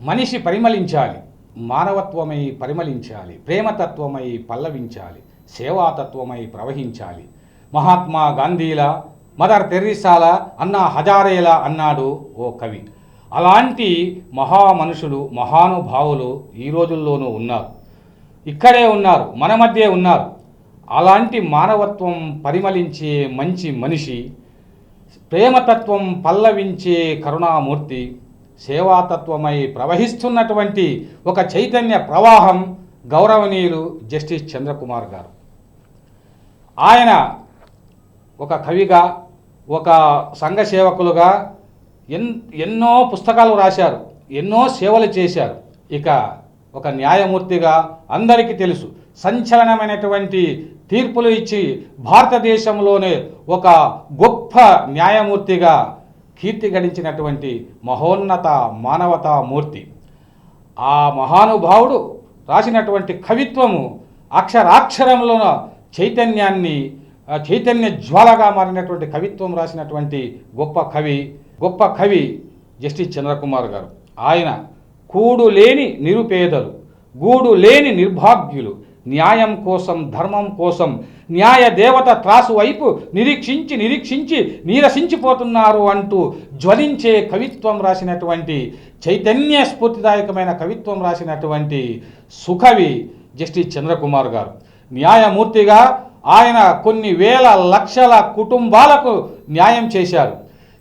మనిషి పరిమళించాలి, మానవత్వమై పరిమళించాలి, ప్రేమతత్వమై పల్లవించాలి, సేవాతత్వమై ప్రవహించాలి. మహాత్మా గాంధీల, మదర్ తెరీసాల, అన్నా హజారేలా అన్నాడు ఓ కవి. అలాంటి మహామనుషులు, మహానుభావులు ఈ రోజుల్లోనూ ఉన్నారు, ఇక్కడే ఉన్నారు, మన మధ్య ఉన్నారు. అలాంటి మానవత్వం పరిమళించే మంచి మనిషి, ప్రేమతత్వం పల్లవించే కరుణామూర్తి, సేవాతత్వమై ప్రవహిస్తున్నటువంటి ఒక చైతన్య ప్రవాహం గౌరవనీయులు జస్టిస్ చంద్రకుమార్ గారు. ఆయన ఒక కవిగా, ఒక సంఘ సేవకులుగా ఎన్నో పుస్తకాలు రాశారు, ఎన్నో సేవలు చేశారు. ఇక ఒక న్యాయమూర్తిగా అందరికీ తెలుసు, సంచలనమైనటువంటి తీర్పులు ఇచ్చి భారతదేశంలోనే ఒక గొప్ప న్యాయమూర్తిగా కీర్తి గడించినటువంటి మహోన్నత మానవతామూర్తి. ఆ మహానుభావుడు రాసినటువంటి కవిత్వము అక్షరాక్షరంలో చైతన్య జ్వాలగా మారినటువంటి కవిత్వం రాసినటువంటి గొప్ప కవి జస్టిస్ చంద్రకుమార్ గారు. ఆయన కూడు లేని నిరుపేదలు, గూడు లేని నిర్భాగ్యులు, న్యాయం కోసం, ధర్మం కోసం న్యాయ దేవత త్రాసు వైపు నిరీక్షించి నీరసించిపోతున్నారు అంటూ జ్వలించే కవిత్వం రాసినటువంటి, చైతన్య స్ఫూర్తిదాయకమైన కవిత్వం రాసినటువంటి సుకవి జస్టిస్ చంద్రకుమార్ గారు. న్యాయమూర్తిగా ఆయన కొన్ని వేల లక్షల కుటుంబాలకు న్యాయం చేశారు.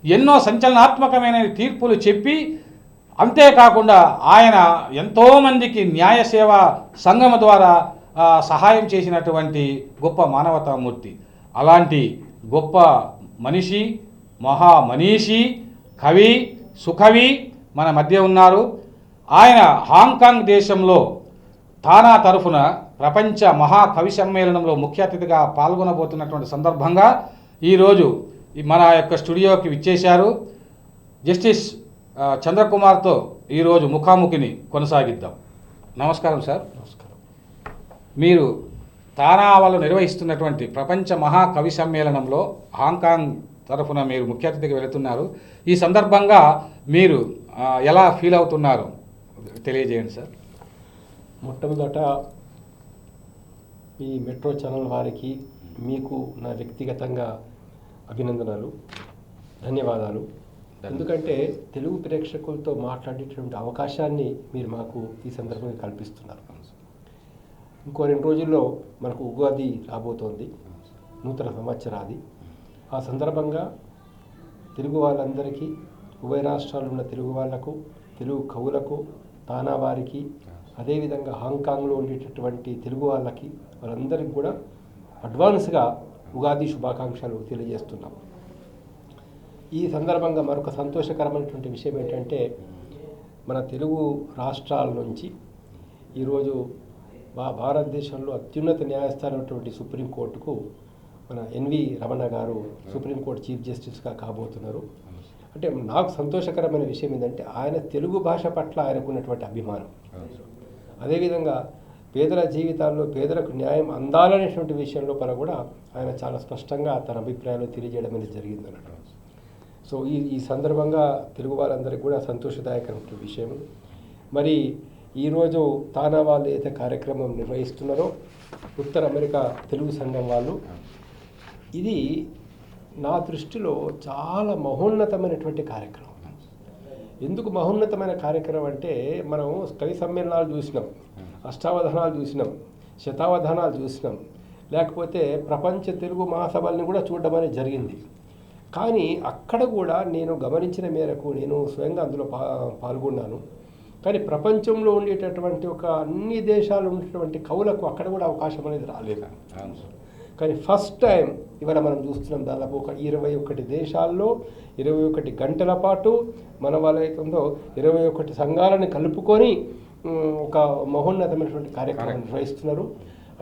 ఎన్నో సంచలనాత్మకమైన తీర్పులు చెప్పి, అంతేకాకుండా ఆయన ఎంతోమందికి న్యాయ సేవా సంఘం ద్వారా సహాయం చేసినటువంటి గొప్ప మానవతామూర్తి. అలాంటి గొప్ప మనిషి, మహామనీషి, కవి, సుకవి మన మధ్య ఉన్నారు. ఆయన హాంకాంగ్ దేశంలో తానా తరఫున ప్రపంచ మహాకవి సమ్మేళనంలో ముఖ్య అతిథిగా పాల్గొనబోతున్నటువంటి సందర్భంగా ఈరోజు మన యొక్క స్టూడియోకి విచ్చేశారు. జస్టిస్ చంద్రకుమార్తో ఈరోజు ముఖాముఖిని కొనసాగిద్దాం. నమస్కారం సార్. నమస్కారం. మీరు తానా వాళ్ళు నిర్వహిస్తున్నటువంటి ప్రపంచ మహాకవి సమ్మేళనంలో హాంకాంగ్ తరఫున మీరు ముఖ్య అతిథిగా వెళుతున్నారు. ఈ సందర్భంగా మీరు ఎలా ఫీల్ అవుతున్నారు తెలియజేయండి సార్. మొట్టమొదట ఈ మెట్రో ఛానల్ వారికి, మీకు నా వ్యక్తిగతంగా అభినందనలు, ధన్యవాదాలు. ఎందుకంటే తెలుగు ప్రేక్షకులతో మాట్లాడేటువంటి అవకాశాన్ని మీరు మాకు ఈ సందర్భంగా కల్పిస్తున్నారు. ఇంకో 2 రోజుల్లో మనకు ఉగాది రాబోతోంది, నూతన సంవత్సరాది. ఆ సందర్భంగా తెలుగు వాళ్ళందరికీ, ఉభయ రాష్ట్రాల్లో ఉన్న తెలుగు వాళ్లకు, తెలుగు కవులకు, తానా వారికి, అదేవిధంగా హాంకాంగ్లో ఉండేటటువంటి తెలుగు వాళ్ళకి, వాళ్ళందరికీ కూడా అడ్వాన్స్గా ఉగాది శుభాకాంక్షలు తెలియజేస్తున్నాం. ఈ సందర్భంగా మరొక సంతోషకరమైనటువంటి విషయం ఏంటంటే, మన తెలుగు రాష్ట్రాల నుంచి ఈరోజు భారతదేశంలో అత్యున్నత న్యాయస్థానమైనటువంటి సుప్రీంకోర్టుకు మన ఎన్వి రమణ గారు సుప్రీంకోర్టు చీఫ్ జస్టిస్గా కాబోతున్నారు. అంటే నాకు సంతోషకరమైన విషయం ఏంటంటే, ఆయన తెలుగు భాష పట్ల ఆయనకున్నటువంటి అభిమానం, అదేవిధంగా పేదల జీవితాల్లో పేదలకు న్యాయం అందాలనేటువంటి విషయంలో కూడా ఆయన చాలా స్పష్టంగా తన అభిప్రాయాలు తెలియజేయడం అనేది జరిగింది అన్నట్టు. సో ఈ సందర్భంగా తెలుగు వారందరికీ కూడా సంతోషదాయకమైన విషయం. మరి ఈరోజు తానా వాళ్ళు ఏదైతే కార్యక్రమం నిర్వహిస్తున్నారో, ఉత్తర అమెరికా తెలుగు సంఘం వాళ్ళు, ఇది నా దృష్టిలో చాలా మహోన్నతమైనటువంటి కార్యక్రమం. ఎందుకు మహోన్నతమైన కార్యక్రమం అంటే, మనం కవి సమ్మేళనాలు చూసినాం, అష్టావధానాలు చూసినాం, శతావధానాలు చూసినాం, లేకపోతే ప్రపంచ తెలుగు మహాసభల్ని కూడా చూడడం అనేది జరిగింది. కానీ అక్కడ కూడా నేను గమనించిన మేరకు, నేను స్వయంగా అందులో పాల్గొన్నాను. కానీ ప్రపంచంలో ఉండేటటువంటి అన్ని దేశాలు ఉండేటువంటి కవులకు అక్కడ కూడా అవకాశం అనేది రాలేదు. కానీ ఫస్ట్ టైం ఇవాళ మనం చూస్తున్నాం, దాదాపు 21 దేశాల్లో 21 గంటల పాటు మన వాళ్ళైతుందో 21 సంఘాలను కలుపుకొని ఒక మహోన్నతమైనటువంటి కార్యక్రమం నిర్వహిస్తున్నారు.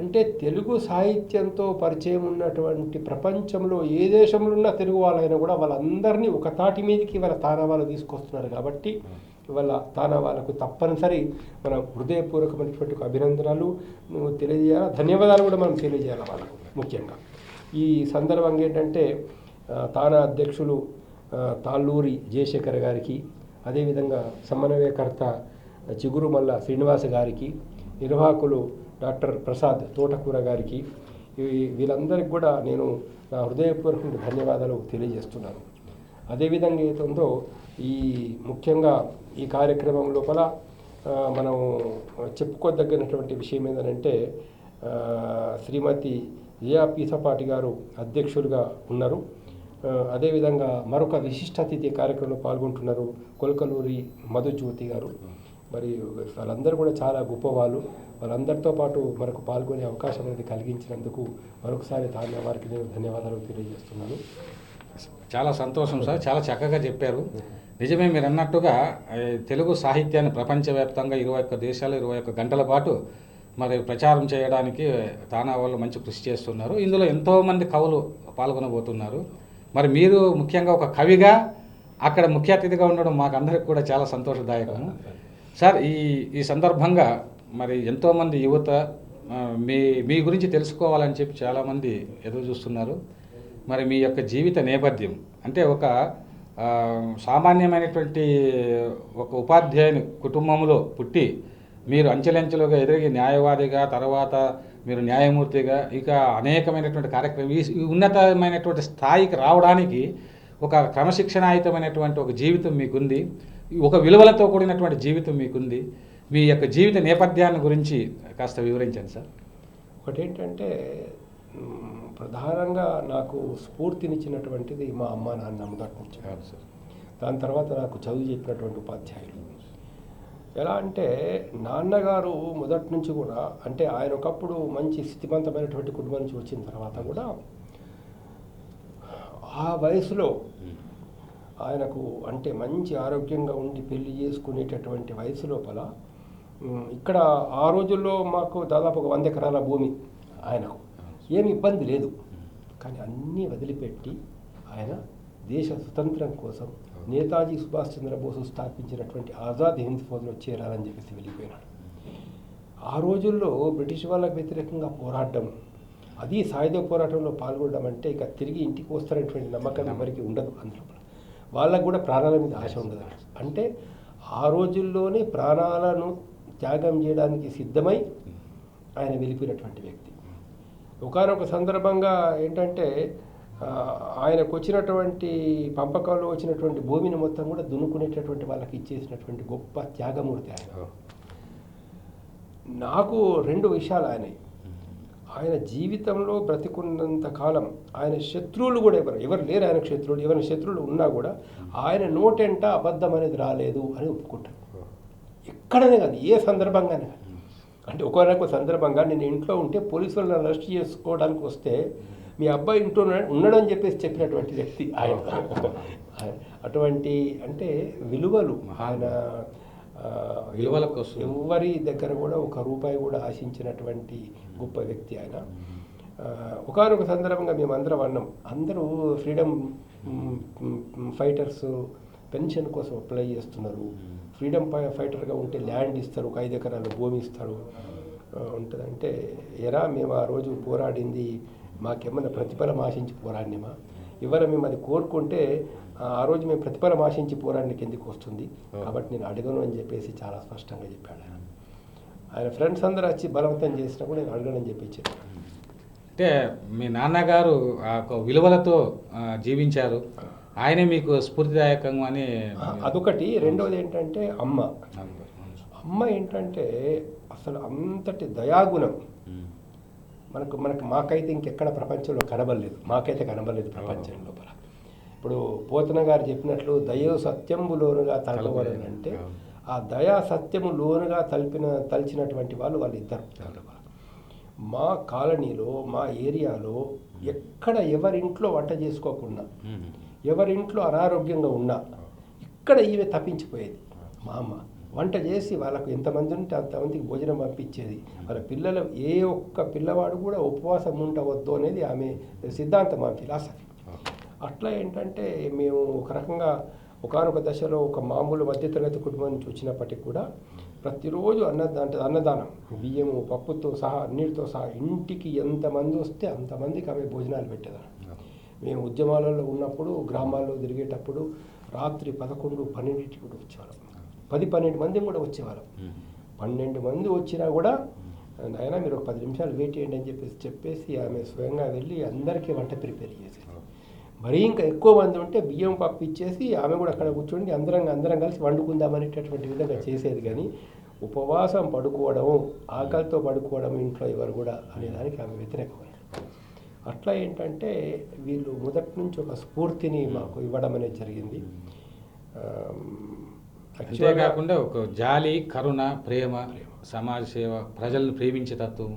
అంటే తెలుగు సాహిత్యంతో పరిచయం ఉన్నటువంటి ప్రపంచంలో ఏ దేశంలో ఉన్న తెలుగు వాళ్ళైనా కూడా వాళ్ళందరినీ ఒక తాటి మీదకి ఇవాళ తానా వాళ్ళు తీసుకొస్తున్నారు. కాబట్టి ఇవాళ తానా వాళ్ళకు తప్పనిసరి మనం హృదయపూర్వకమైనటువంటి అభినందనలు తెలియజేయాలి, ధన్యవాదాలు కూడా మనం తెలియజేయాలి వాళ్ళకు. ముఖ్యంగా ఈ సందర్భంగా ఏంటంటే, తానా అధ్యక్షులు తాళ్ళూరి జయశేఖర్ గారికి, అదేవిధంగా సమన్వయకర్త చిగురుమల్ల శ్రీనివాస గారికి, నిర్వాహకులు డాక్టర్ ప్రసాద్ తోటకూర గారికి, వీళ్ళందరికీ కూడా నేను నా హృదయపూర్వక ధన్యవాదాలు తెలియజేస్తున్నాను. అదేవిధంగా ఏతుందో ఈ ముఖ్యంగా ఈ కార్యక్రమం లోపల మనం చెప్పుకోదగినటువంటి విషయం ఏంటంటే శ్రీమతి జియా పీసపాటి గారు అధ్యక్షులుగా ఉన్నారు. అదేవిధంగా మరొక విశిష్ట అతిథి కార్యక్రమంలో పాల్గొంటున్నారు కొలకలూరి మధుజ్యోతి గారు. మరి వాళ్ళందరూ కూడా చాలా గొప్పవాళ్ళు. వాళ్ళందరితో పాటు మనకు పాల్గొనే అవకాశం అనేది కలిగించినందుకు మరొకసారి వారికి నేను ధన్యవాదాలు తెలియజేస్తున్నాను. చాలా సంతోషం సార్, చాలా చక్కగా చెప్పారు. నిజమే మీరు అన్నట్టుగా తెలుగు సాహిత్యాన్ని ప్రపంచవ్యాప్తంగా 21 దేశాలు 21 గంటల పాటు మరి ప్రచారం చేయడానికి తానా వాళ్ళు మంచి కృషి చేస్తున్నారు. ఇందులో ఎంతోమంది కవులు పాల్గొనబోతున్నారు. మరి మీరు ముఖ్యంగా ఒక కవిగా అక్కడ ముఖ్య అతిథిగా ఉండడం మాకు అందరికి కూడా చాలా సంతోషదాయకము. సార్ ఈ సందర్భంగా మరి ఎంతోమంది యువత మీ గురించి తెలుసుకోవాలని చెప్పి చాలామంది ఎదురు చూస్తున్నారు. మరి మీ యొక్క జీవిత నేపథ్యం అంటే ఒక సామాన్యమైనటువంటి ఒక ఉపాధ్యాయుని కుటుంబంలో పుట్టి మీరు అంచెలంచెలుగా ఎదిగి న్యాయవాదిగా, తర్వాత మీరు న్యాయమూర్తిగా, ఇక అనేకమైనటువంటి కార్యక్రమం ఈ ఉన్నతమైనటువంటి స్థాయికి రావడానికి ఒక క్రమశిక్షణాయుతమైనటువంటి ఒక జీవితం మీకుంది, ఒక విలువలతో కూడినటువంటి జీవితం మీకుంది. మీ యొక్క జీవిత నేపథ్యాన్ని గురించి కాస్త వివరించండి సార్. ఒకటేంటంటే ప్రధానంగా నాకు స్ఫూర్తినిచ్చినటువంటిది మా అమ్మ నాన్న మొదటి నుంచి. సార్ దాని తర్వాత నాకు చదువు చెప్పినటువంటి ఉపాధ్యాయులు. ఎలా అంటే నాన్నగారు మొదటి నుంచి కూడా అంటే ఆయన ఒకప్పుడు మంచి స్థితివంతమైనటువంటి కుటుంబం నుంచి వచ్చిన తర్వాత కూడా ఆ వయసులో ఆయనకు అంటే మంచి ఆరోగ్యంగా ఉండి పెళ్లి చేసుకునేటటువంటి వయసు లోపల ఇక్కడ ఆ రోజుల్లో మాకు దాదాపు ఒక 100 ఎకరాల భూమి, ఆయనకు ఏమి ఇబ్బంది లేదు. కానీ అన్నీ వదిలిపెట్టి ఆయన దేశ స్వతంత్రం కోసం నేతాజీ సుభాష్ చంద్రబోసు స్థాపించినటువంటి ఆజాద్ హింద్ ఫౌజ్లో చేరాలని చెప్పేసి వెళ్ళిపోయినాడు. ఆ రోజుల్లో బ్రిటిష్ వాళ్ళకు వ్యతిరేకంగా పోరాటం, అది సాయుధ పోరాటంలో పాల్గొనడం అంటే ఇక తిరిగి ఇంటికి వస్తారనేటువంటి నమ్మకం ఎవరికి ఉండదు. అందులో వాళ్ళకు కూడా ప్రాణాల మీద ఆశ ఉండదు. అంటే ఆ రోజుల్లోనే ప్రాణాలను త్యాగం చేయడానికి సిద్ధమై ఆయన వెళ్ళిపోయినటువంటి వ్యక్తి. ఒకానొక సందర్భంగా ఏంటంటే ఆయనకు వచ్చినటువంటి పంపకంలో వచ్చినటువంటి భూమిని మొత్తం కూడా దున్నుకునేటటువంటి వాళ్ళకి ఇచ్చేసినటువంటి గొప్ప త్యాగమూర్తి ఆయన. నాకు 2 విషయాలు ఆయన జీవితంలో బ్రతికున్నంత కాలం ఆయన శత్రువులు కూడా ఎవరు లేరు ఆయనకు శత్రువులు. ఎవరైనా శత్రువులు ఉన్నా కూడా ఆయన నోటెంట అబద్ధం అనేది రాలేదు అని ఒప్పుకుంటారు. ఎక్కడనే కానీ ఏ సందర్భంగానే కానీ. అంటే ఒకనొక సందర్భంగా నేను ఇంట్లో ఉంటే పోలీసు వాళ్ళని అరెస్ట్ చేసుకోవడానికి వస్తే మీ అబ్బాయి ఇంట్లో ఉన్నాడని చెప్పేసి చెప్పినటువంటి వ్యక్తి ఆయన. అటువంటి అంటే విలువలు ఆయన విలువల కోసం ఎవరి దగ్గర కూడా ఒక రూపాయి కూడా ఆశించినటువంటి గొప్ప వ్యక్తి ఆయన. ఒకనొక సందర్భంగా మేమందరం అందరూ ఫ్రీడమ్ ఫైటర్స్ పెన్షన్ కోసం అప్లై చేస్తున్నారు. ఫ్రీడమ్ ఫైటర్గా ఉంటే ల్యాండ్ ఇస్తారు, ఒక 5 ఎకరాల భూమి ఇస్తారు ఉంటుందంటే ఎరా మేము ఆ రోజు పోరాడింది మాకేమన్నా ప్రతిఫలం ఆశించి పోరాడినామా? ఇవాళ మేము అది కోరుకుంటే ఆ రోజు మేము ప్రతిఫలం ఆశించి పోరాడడానికి ఎందుకు వస్తుంది? కాబట్టి నేను అడగను అని చెప్పేసి చాలా స్పష్టంగా చెప్పాడు ఆయన. ఆయన ఫ్రెండ్స్ అందరూ వచ్చి బలవంతం చేసినా కూడా నేను అడగను అని చెప్పి చెప్పాను. అంటే మీ నాన్నగారు విలువలతో జీవించారు, ఆయనే మీకు స్ఫూర్తిదాయకంగా అని అదొకటి. రెండవది ఏంటంటే అమ్మ ఏంటంటే అసలు అంతటి దయాగుణం మాకైతే ఇంకెక్కడ ప్రపంచంలో కనబడలేదు. మాకైతే కనబడలేదు ప్రపంచం లోపల. ఇప్పుడు పోతన గారు చెప్పినట్లు దయో సత్యము లోనుగా తలపవలని అంటే ఆ దయా సత్యము లోనుగా తలిచినటువంటి వాళ్ళు ఇద్దరు. మా కాలనీలో మా ఏరియాలో ఎక్కడ ఎవరింట్లో వంట చేసుకోకుండా, ఎవరింట్లో అనారోగ్యంగా ఉన్నా ఇక్కడ ఈమె తప్పించిపోయేది. మా అమ్మ వంట చేసి వాళ్ళకు ఎంతమంది ఉంటే అంతమందికి భోజనం పంపించేది. వాళ్ళ పిల్లలు ఏ ఒక్క పిల్లవాడు కూడా ఉపవాసం ఉండవద్దు అనేది ఆమె సిద్ధాంతం, ఆమె ఫిలాసఫీ. అట్లా ఏంటంటే మేము ఒక రకంగా ఒకానొక దశలో ఒక మామూలు మధ్యతరగతి కుటుంబం నుంచి వచ్చినప్పటికీ కూడా ప్రతిరోజు అన్నదానం బియ్యము పప్పుతో సహా అన్నిటితో సహా ఇంటికి ఎంతమంది వస్తే అంతమందికి ఆమె భోజనాలు పెట్టేదాన్ని. మేము ఉద్యమాలలో ఉన్నప్పుడు గ్రామాల్లో తిరిగేటప్పుడు రాత్రి 11, 12 కూడా వచ్చేవాళ్ళం. 10-12 మంది కూడా వచ్చేవాళ్ళం. 12 మంది వచ్చినా కూడా నాయన మీరు ఒక 10 నిమిషాలు వెయిట్ చేయండి అని చెప్పేసి ఆమె స్వయంగా వెళ్ళి అందరికీ వంట ప్రిపేర్ చేసేది. మరీ ఇంకా ఎక్కువ మంది ఉంటే బియ్యం పప్పు ఇచ్చేసి ఆమె కూడా అక్కడ కూర్చోండి అందరం కలిసి వండుకుందామనేటటువంటి విధంగా చేసేది. కానీ ఉపవాసం పడుకోవడం, ఆకలితో పడుకోవడం ఇంట్లో ఎవరు కూడా అనేదానికి ఆమె వ్యతిరేకమైంది. అట్లా ఏంటంటే వీళ్ళు మొదటి నుంచి ఒక స్ఫూర్తిని మాకు ఇవ్వడం అనేది జరిగింది. అంతేకాకుండా ఒక జాలి, కరుణ, ప్రేమ, సమాజ సేవ, ప్రజలను ప్రేమించే తత్వం,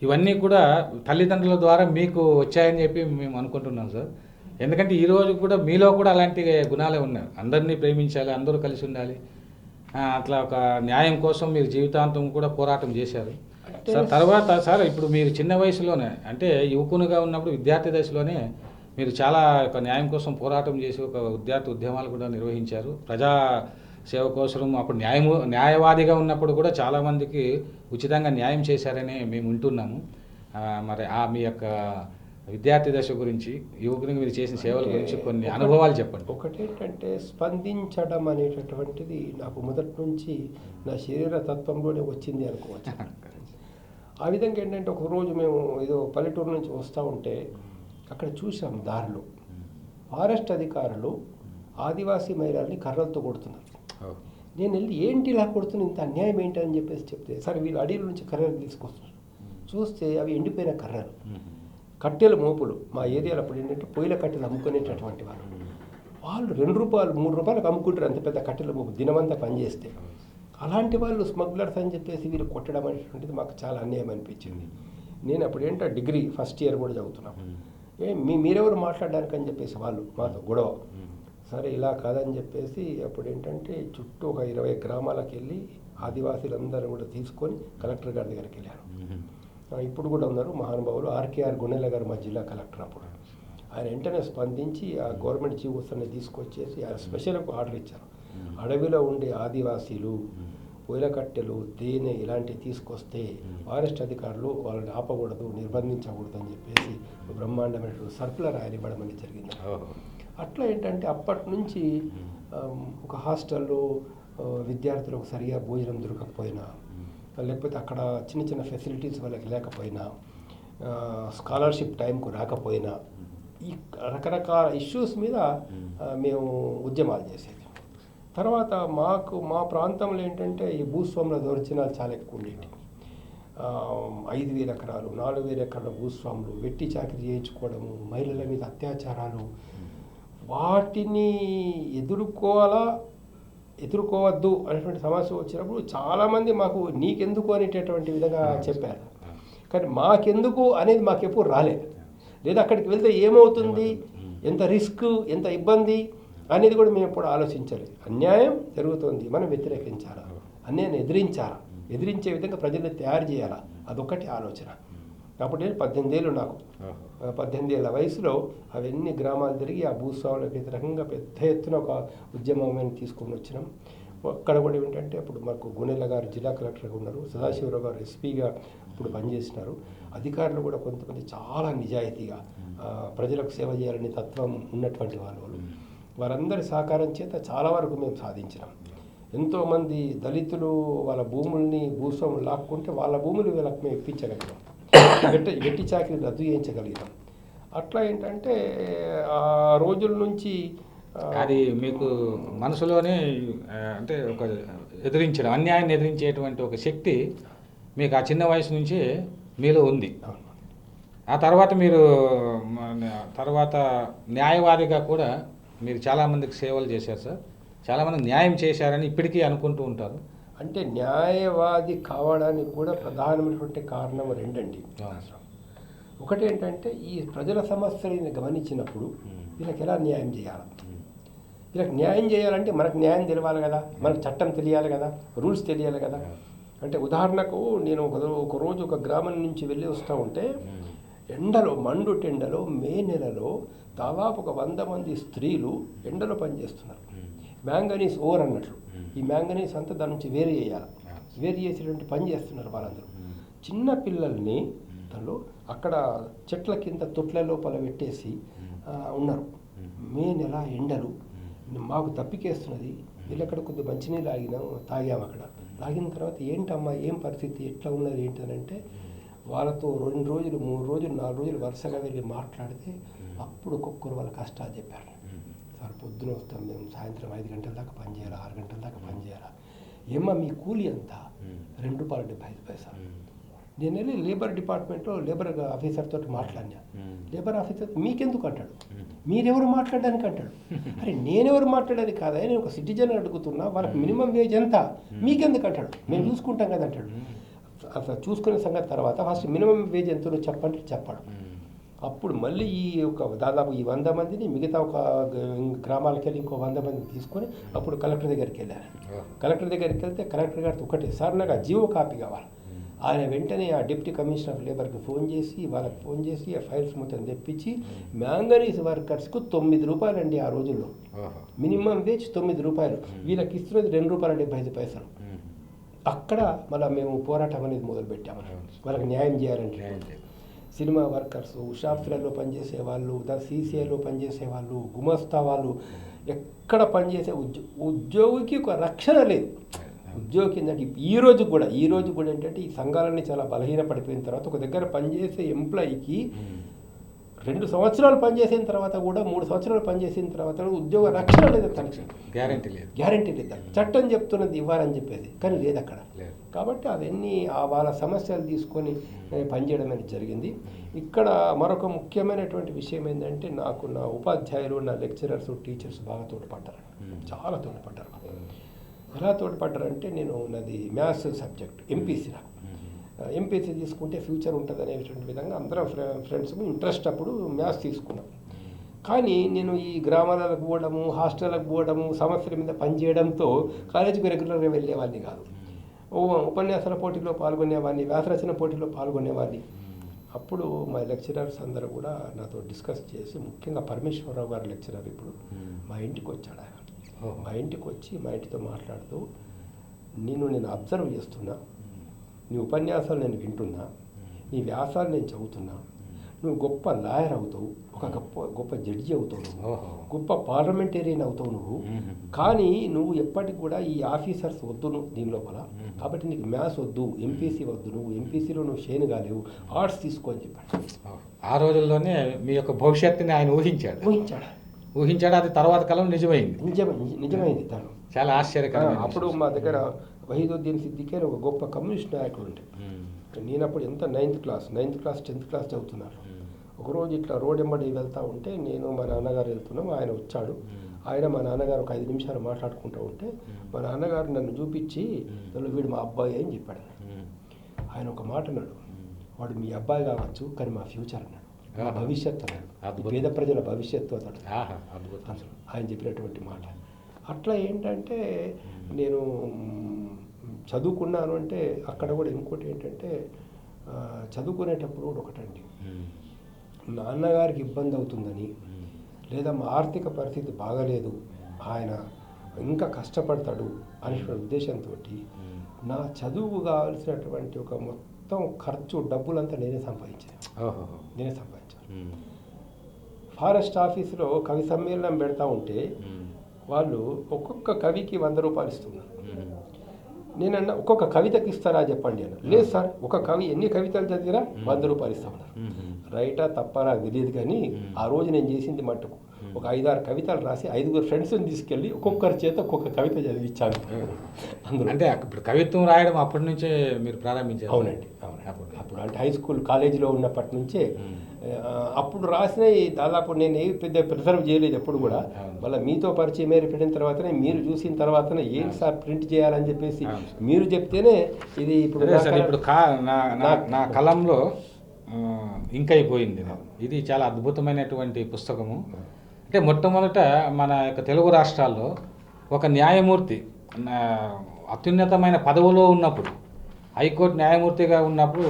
ఇవన్నీ కూడా తల్లిదండ్రుల ద్వారా మీకు వచ్చాయని చెప్పి మేము అనుకుంటున్నాం సార్. ఎందుకంటే ఈరోజు కూడా మీలో కూడా అలాంటి గుణాలే ఉన్నాయి. అందరినీ ప్రేమించాలి, అందరూ కలిసి ఉండాలి, అట్లా ఒక న్యాయం కోసం మీరు జీవితాంతం కూడా పోరాటం చేశారు సార్. తర్వాత సార్ ఇప్పుడు మీరు చిన్న వయసులోనే అంటే యువకునిగా ఉన్నప్పుడు విద్యార్థి దశలోనే మీరు చాలా ఒక న్యాయం కోసం పోరాటం చేసి ఒక విద్యార్థి ఉద్యమాలు కూడా నిర్వహించారు. ప్రజా సేవ కోసం అప్పుడు న్యాయవాదిగా ఉన్నప్పుడు కూడా చాలామందికి ఉచితంగా న్యాయం చేశారని మేము వింటున్నాము. మరి మీ యొక్క విద్యార్థి దశ గురించి, యువకునికి మీరు చేసిన సేవల గురించి కొన్ని అనుభవాలు చెప్పండి. ఒకటేంటంటే స్పందించడం అనేటటువంటిది నాకు మొదటి నుంచి నా శరీర తత్వంలోనే వచ్చింది అనుకోవచ్చు. ఆ విధంగా ఏంటంటే ఒకరోజు మేము ఏదో పల్లెటూరు నుంచి వస్తూ ఉంటే అక్కడ చూసాం దారిలో ఫారెస్ట్ అధికారులు ఆదివాసీ మహిళల్ని కర్రలతో కొడుతున్నారు. నేను వెళ్ళి ఏంటి ఇలా కొడుతున్నా, ఇంత అన్యాయం ఏంటి అని చెప్పేసి చెప్తే, సరే వీళ్ళు అడవిల నుంచి కర్రలు తీసుకొస్తున్నారు. చూస్తే అవి ఎండిపోయిన కర్రలు, కట్టెల మోపులు. మా ఏరియాలో అప్పుడు ఏంటంటే పొయ్యిల కట్టెలు అమ్ముకునేటటువంటి వాళ్ళు 2 రూపాయలు 3 రూపాయలకు అమ్ముకుంటారు అంత పెద్ద కట్టెల మోపు దినమంతా పనిచేస్తే. అలాంటి వాళ్ళు స్మగ్లర్స్ అని చెప్పేసి వీళ్ళు కొట్టడం అనేటువంటిది మాకు చాలా అన్యాయం అనిపించింది. నేను అప్పుడు ఏంటో డిగ్రీ ఫస్ట్ ఇయర్ కూడా చదువుతున్నాను. మీరెవరు మాట్లాడడానికి అని చెప్పేసి వాళ్ళు మాతో గొడవ. సరే ఇలా కాదని చెప్పేసి అప్పుడు ఏంటంటే చుట్టూ ఒక 20 గ్రామాలకు వెళ్ళి ఆదివాసీలందరూ కూడా తీసుకొని కలెక్టర్ గారి దగ్గరికి వెళ్ళారు. ఇప్పుడు కూడా ఉన్నారు మహానుభావులు ఆర్కేఆర్ గుణెల గారు, మా జిల్లా కలెక్టర్. అప్పుడు ఆయన వెంటనే స్పందించి ఆ గవర్నమెంట్ చీఫ్ని తీసుకొచ్చేసి ఆయన స్పెషల్గా ఆర్డర్ ఇచ్చారు. అడవిలో ఉండే ఆదివాసీలు పొయ్యిల కట్టెలు, తేనె ఇలాంటివి తీసుకొస్తే ఫారెస్ట్ అధికారులు వాళ్ళని ఆపకూడదు, నిర్బంధించకూడదు అని చెప్పేసి బ్రహ్మాండమైన సర్కులర్ ఆయన ఇవ్వడం అనేది జరిగింది. అట్లా ఏంటంటే అప్పటి నుంచి ఒక హాస్టల్లో విద్యార్థులకు సరిగా భోజనం దొరకకపోయినా, లేకపోతే అక్కడ చిన్న చిన్న ఫెసిలిటీస్ వాళ్ళకి లేకపోయినా, స్కాలర్షిప్ టైంకు రాకపోయినా, ఈ రకరకాల ఇష్యూస్ మీద మేము ఉద్యమాలు చేసేది. తర్వాత మా ప్రాంతంలో ఏంటంటే ఈ భూస్వాముల దౌర్జన్యాలు చాలా ఎక్కువ ఉండేవి. 5,000 ఎకరాలు 4,000 ఎకరాల భూస్వాములు వెట్టి చాకరీ చేయించుకోవడము, మహిళల మీద అత్యాచారాలు, వాటిని ఎదుర్కోవద్దు అనేటువంటి సమస్య వచ్చినప్పుడు చాలామంది మాకు నీకెందుకు అనేటటువంటి విధంగా చెప్పారు. కానీ మాకెందుకు అనేది మాకు ఎప్పుడు రాలేదు. లేదా అక్కడికి వెళ్తే ఏమవుతుంది, ఎంత రిస్క్, ఎంత ఇబ్బంది అనేది కూడా మేము ఎప్పుడు ఆలోచించాలి. అన్యాయం జరుగుతుంది, మనం వ్యతిరేకించాలా, అన్యాయాన్ని ఎదిరించే విధంగా ప్రజల్ని తయారు చేయాలా, అదొక్కటి ఆలోచన. కాబట్టి 18 ఏళ్ళు నాకు 18 ఏళ్ళ వయసులో అవన్నీ గ్రామాలు తిరిగి ఆ భూస్వాములకు వ్యతిరేకంగా పెద్ద ఎత్తున ఒక ఉద్యమం తీసుకొని వచ్చినాం. అక్కడ కూడా ఏంటంటే అప్పుడు మాకు గుణెల గారు జిల్లా కలెక్టర్గా ఉన్నారు, సదాశివరావు గారు ఎస్పీగా ఇప్పుడు పనిచేసినారు. అధికారులు కూడా కొంతమంది చాలా నిజాయితీగా ప్రజలకు సేవ చేయాలని తత్వం ఉన్నటువంటి వాళ్ళు. వారందరి సహకారం చేత చాలా వరకు మేము సాధించినాం. ఎంతోమంది దళితులు వాళ్ళ భూముల్ని భూస్వాములు లాక్కుంటే వాళ్ళ భూములు వీళ్ళకి మేము ఇప్పించగలిగాం, వెట్టి చాకరీ రద్దు చేయించగలిగాం. అట్లా ఏంటంటే ఆ రోజుల నుంచి అది మీకు మనసులోనే అంటే ఒక ఎదిరించడం, అన్యాయాన్ని ఎదిరించేటువంటి ఒక శక్తి మీకు ఆ చిన్న వయసు నుంచి మీలో ఉంది. ఆ తర్వాత మీరు న్యాయవాదిగా కూడా మీరు చాలామందికి సేవలు చేశారు సార్. చాలామంది న్యాయం చేశారని ఇప్పటికీ అనుకుంటూ ఉంటారు. అంటే న్యాయవాది కావడానికి కూడా ప్రధానమైనటువంటి కారణం 2 అండి. ఒకటి ఏంటంటే ఈ ప్రజల సమస్యలను గమనించినప్పుడు వీళ్ళకి ఎలా న్యాయం చేయాలి, వీళ్ళకి న్యాయం చేయాలంటే మనకు న్యాయం తెలియాలి కదా, మనకు చట్టం తెలియాలి కదా, రూల్స్ తెలియాలి కదా. అంటే ఉదాహరణకు నేను ఒక రోజు ఒక గ్రామం నుంచి వెళ్ళి వస్తూ ఉంటే ఎండలో మండుటెండలో మే నెలలో దాదాపు ఒక 100 మంది స్త్రీలు ఎండలో పనిచేస్తున్నారు. మ్యాంగనీస్ ఓవర్ అన్నట్లు ఈ మ్యాంగనీస్ అంతా దాని నుంచి వేరు చేసేటువంటి పని చేస్తున్నారు వాళ్ళందరూ. చిన్న పిల్లల్ని దానిలో అక్కడ చెట్ల కింద తొట్ల లోపల పెట్టేసి ఉన్నారు. మే నెల ఎండలు మాకు తప్పికేస్తున్నది, వెళ్ళి అక్కడ కొద్దిగా మంచినీళ్ళు తాగాము అక్కడ. తాగిన తర్వాత ఏంటమ్మా ఏం పరిస్థితి ఎట్లా ఉన్నది ఏంటి అని అంటే వాళ్ళతో 2 రోజులు 3 రోజులు 4 రోజులు వరుసగా వెళ్ళి మాట్లాడితే అప్పుడు ఒక్కొక్కరు వాళ్ళ కష్టాలు చెప్పారు. సార్ పొద్దున వస్తాం మేము, సాయంత్రం 5 గంటల దాకా పని చేయాలా, 6 గంటల దాకా పని చేయాలా. ఏమ్మా మీ కూలి ఎంత? ₹2.75. నేను వెళ్ళి లేబర్ డిపార్ట్మెంట్లో లేబర్ ఆఫీసర్తో మాట్లాడినా. లేబర్ ఆఫీసర్ మీకెందుకు అంటాడు, మీరెవరు మాట్లాడడానికి అంటాడు. అరే నేనెవరు మాట్లాడడానికి కాదా, నేను ఒక సిటిజన్ అడుగుతున్నా, వాళ్ళకి మినిమం వేజ్ ఎంత, మీకెందుకు అంటాడు. మేము చూసుకుంటాం కదా అంటాడు. అసలు చూసుకునే సంగతి తర్వాత ఫస్ట్ మినిమం వేజ్ ఎంతో చెప్పండి చెప్పాడు. అప్పుడు మళ్ళీ దాదాపు ఈ 100 మందిని మిగతా ఒక గ్రామాలకు వెళ్ళి ఇంకో 100 మందిని తీసుకొని అప్పుడు కలెక్టర్ దగ్గరికి వెళ్ళారు. కలెక్టర్ దగ్గరికి వెళ్తే కలెక్టర్ గారితో ఒకటే, సార్ నాకు ఆ జీవో కాపీ కావాలి. ఆయన వెంటనే ఆ డిప్యూటీ కమిషనర్ ఆఫ్ లేబర్కి ఫోన్ చేసి ఆ ఫైల్స్ మొత్తం తెప్పించి మ్యాంగనీస్ వర్కర్స్కు ₹9 అండి ఆ రోజుల్లో. మినిమం వేజ్ ₹9, వీళ్ళకి ఇస్తున్నది ₹2.75. అక్కడ మళ్ళీ మేము పోరాటం అనేది మొదలుపెట్టాము. వాళ్ళకి న్యాయం చేయాలంటే సినిమా వర్కర్స్, షాప్స్లలో పనిచేసే వాళ్ళు, సీసీఐలో పనిచేసే వాళ్ళు, గుమస్తా వాళ్ళు, ఎక్కడ పనిచేసే ఉద్యోగికి ఒక రక్షణ లేదు. ఉద్యోగి ఏంటంటే ఈ రోజు కూడా ఏంటంటే ఈ సంఘాలన్నీ చాలా బలహీనపడిపోయిన తర్వాత ఒక దగ్గర పనిచేసే ఎంప్లాయీకి 2 సంవత్సరాలు పనిచేసిన తర్వాత కూడా 3 సంవత్సరాలు పనిచేసిన తర్వాత ఉద్యోగ రక్షణ లేదు, తనకి గ్యారంటీ లేదు. చట్టం చెప్తున్నది ఇవ్వాలని చెప్పేసి, కానీ లేదు అక్కడ. కాబట్టి అవన్నీ వాళ్ళ సమస్యలు తీసుకొని పనిచేయడం అనేది జరిగింది. ఇక్కడ మరొక ముఖ్యమైనటువంటి విషయం ఏంటంటే నాకు నా ఉపాధ్యాయులు, నా లెక్చరర్స్, టీచర్స్ బాగా తోడ్పడ్డారు, చాలా తోడ్పడ్డారు. ఎలా తోడ్పడ్డారంటే నాది మ్యాథ్స్ సబ్జెక్ట్ ఎంపీసీ. నాకు ఎంపీసీ తీసుకుంటే ఫ్యూచర్ ఉంటుంది అనేటువంటి విధంగా అందరం ఫ్రెండ్స్ ఇంట్రెస్ట్ అప్పుడు మ్యాథ్స్ తీసుకున్నాం. కానీ నేను ఈ గ్రామాలకు పోవడము, హాస్టళ్ళకు పోవడము, సమస్యల మీద పనిచేయడంతో కాలేజీకి రెగ్యులర్గా వెళ్ళేవాడిని కాదు. ఉపన్యాసాల పోటీలో పాల్గొనేవాడిని, వ్యాసరచన పోటీలో పాల్గొనేవాడిని. అప్పుడు మా లెక్చరర్స్ అందరూ కూడా నాతో డిస్కస్ చేసి, ముఖ్యంగా పరమేశ్వరరావు గారు లెక్చరర్ ఇప్పుడు మా ఇంటికి వచ్చాడు. ఆయన మా ఇంటికి వచ్చి మా ఇంటితో మాట్లాడుతూ, నేను అబ్జర్వ్ చేస్తున్నా, నీ ఉపన్యాసాలు నేను వింటున్నా, నీ వ్యాసాలు నేను చదువుతున్నా, నువ్వు గొప్ప లాయర్ అవుతావు, ఒక గొప్ప జడ్జి అవుతావు, నువ్వు గొప్ప పార్లమెంటేరియన్ అవుతావు నువ్వు. కానీ నువ్వు ఎప్పటికి కూడా ఈ ఆఫీసర్స్ వద్దు దీని లోపల, కాబట్టి నీకు మ్యాథ్స్ వద్దు, ఎంపీసీ వద్దు, నువ్వు ఎంపీసీలో నువ్వు షేన్ కాలేవు, ఆర్ట్స్ తీసుకో అని చెప్పాడు. ఆ రోజుల్లోనే మీ యొక్క భవిష్యత్తుని ఆయన ఊహించాడు. అది తర్వాత కాలం నిజమైంది. తను చాలా ఆశ్చర్యకరం. అప్పుడు మా దగ్గర వహీదుద్దీన్ సిద్దికీ అని ఒక గొప్ప కమ్యూనిస్ట్ నాయకుడు ఉంటే, నేను అప్పుడు ఎంత 9th క్లాస్ 10th క్లాస్ చదువుతున్నాను. ఒకరోజు ఇట్లా రోడ్ ఎంబడి వెళ్తూ ఉంటే నేను మా నాన్నగారు వెళ్తున్నాం, ఆయన వచ్చాడు. మా నాన్నగారు ఒక 5 నిమిషాలు మాట్లాడుకుంటూ ఉంటే మా నాన్నగారు నన్ను చూపించి, వీడు మా అబ్బాయి అని చెప్పాడు. ఆయన ఒక మాట అన్నాడు, వాడు మీ అబ్బాయి కావచ్చు కానీ మా ఫ్యూచర్ అన్నాడు, మా భవిష్యత్తు అన్నాడు, పేద ప్రజల భవిష్యత్తు అతడు. ఆయన చెప్పినటువంటి మాట. అట్లా ఏంటంటే నేను చదువుకున్నాను అంటే అక్కడ కూడా ఇంకోటి ఏంటంటే చదువుకునేటప్పుడు ఒకటండి, నాన్నగారికి ఇబ్బంది అవుతుందని, లేదా మా ఆర్థిక పరిస్థితి బాగలేదు, ఆయన ఇంకా కష్టపడతాడు అనే ఉద్దేశంతో నా చదువు కావాల్సినటువంటి ఒక మొత్తం ఖర్చు డబ్బులంతా నేనే సంపాదించాను. ఫారెస్ట్ ఆఫీసులో కవి సమ్మేళనం పెడతా ఉంటే వాళ్ళు ఒక్కొక్క కవికి ₹100 ఇస్తున్నారు. నేనన్నా ఒక్కొక్క కవితకి ఇస్తారా చెప్పండి అన్న. లేదు సార్, ఒక కవి ఎన్ని కవితలు చదివినా ₹100 ఇస్తామన్నారు. రైటా తప్పరా తెలియదు కానీ ఆ రోజు నేను చేసింది మట్టుకు ఒక 5-6 కవితలు రాసి 5 ఫ్రెండ్స్ని తీసుకెళ్ళి ఒక్కొక్కరి చేత ఒక్కొక్క కవిత చదివించాను. అందులో అంటే ఇప్పుడు కవిత్వం రాయడం అప్పటి నుంచే మీరు ప్రారంభించారు? అవునండి. అప్పుడు అంటే హై స్కూల్ కాలేజీలో ఉన్నప్పటి నుంచే అప్పుడు రాసినవి దాదాపు నేను ఏ పెద్ద ప్రిజర్వ్ చేయలేదు ఎప్పుడు కూడా. మళ్ళీ మీతో పరిచయం ఏర్పడిన తర్వాతనే, మీరు చూసిన తర్వాతనే ఏంటి సార్ ప్రింట్ చేయాలని చెప్పేసి మీరు చెప్తేనే ఇది ఇప్పుడు నా కలంలో ఇంకా అయిపోయింది. ఇది చాలా అద్భుతమైనటువంటి పుస్తకము. అంటే మొట్టమొదట మన యొక్క తెలుగు రాష్ట్రాల్లో ఒక న్యాయమూర్తి అత్యున్నతమైన పదవిలో ఉన్నప్పుడు, హైకోర్టు న్యాయమూర్తిగా ఉన్నప్పుడు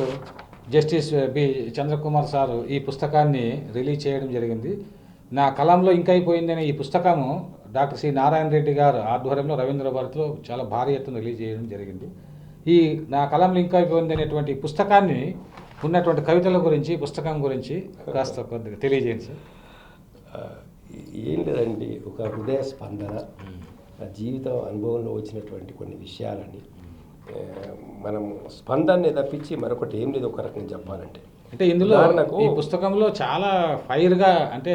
జస్టిస్ బి చంద్రకుమార్ సారు ఈ పుస్తకాన్ని రిలీజ్ చేయడం జరిగింది. నా కలంలో ఇంకా అయిపోయిందనే ఈ పుస్తకము డాక్టర్ సి నారాయణ రెడ్డి గారు ఆధ్వర్యంలో రవీంద్ర భారతిలో చాలా భారీ ఎత్తున రిలీజ్ చేయడం జరిగింది. ఈ నా కలంలో ఇంకా అయిపోయింది అనేటువంటి పుస్తకాన్ని ఉన్నటువంటి కవితల గురించి, పుస్తకం గురించి కాస్త కొద్దిగా తెలియజేయండి సార్. ఏం లేదండి, ఒక హృదయ స్పందన, నా జీవితం అనుభవంలో వచ్చినటువంటి కొన్ని విషయాలని మనం స్పందనని తప్పించి మరొకటి ఏం లేదు ఒక రకంగా చెప్పాలంటే. అంటే ఇందులో ఉదాహరణకు ఈ పుస్తకంలో చాలా ఫైర్గా అంటే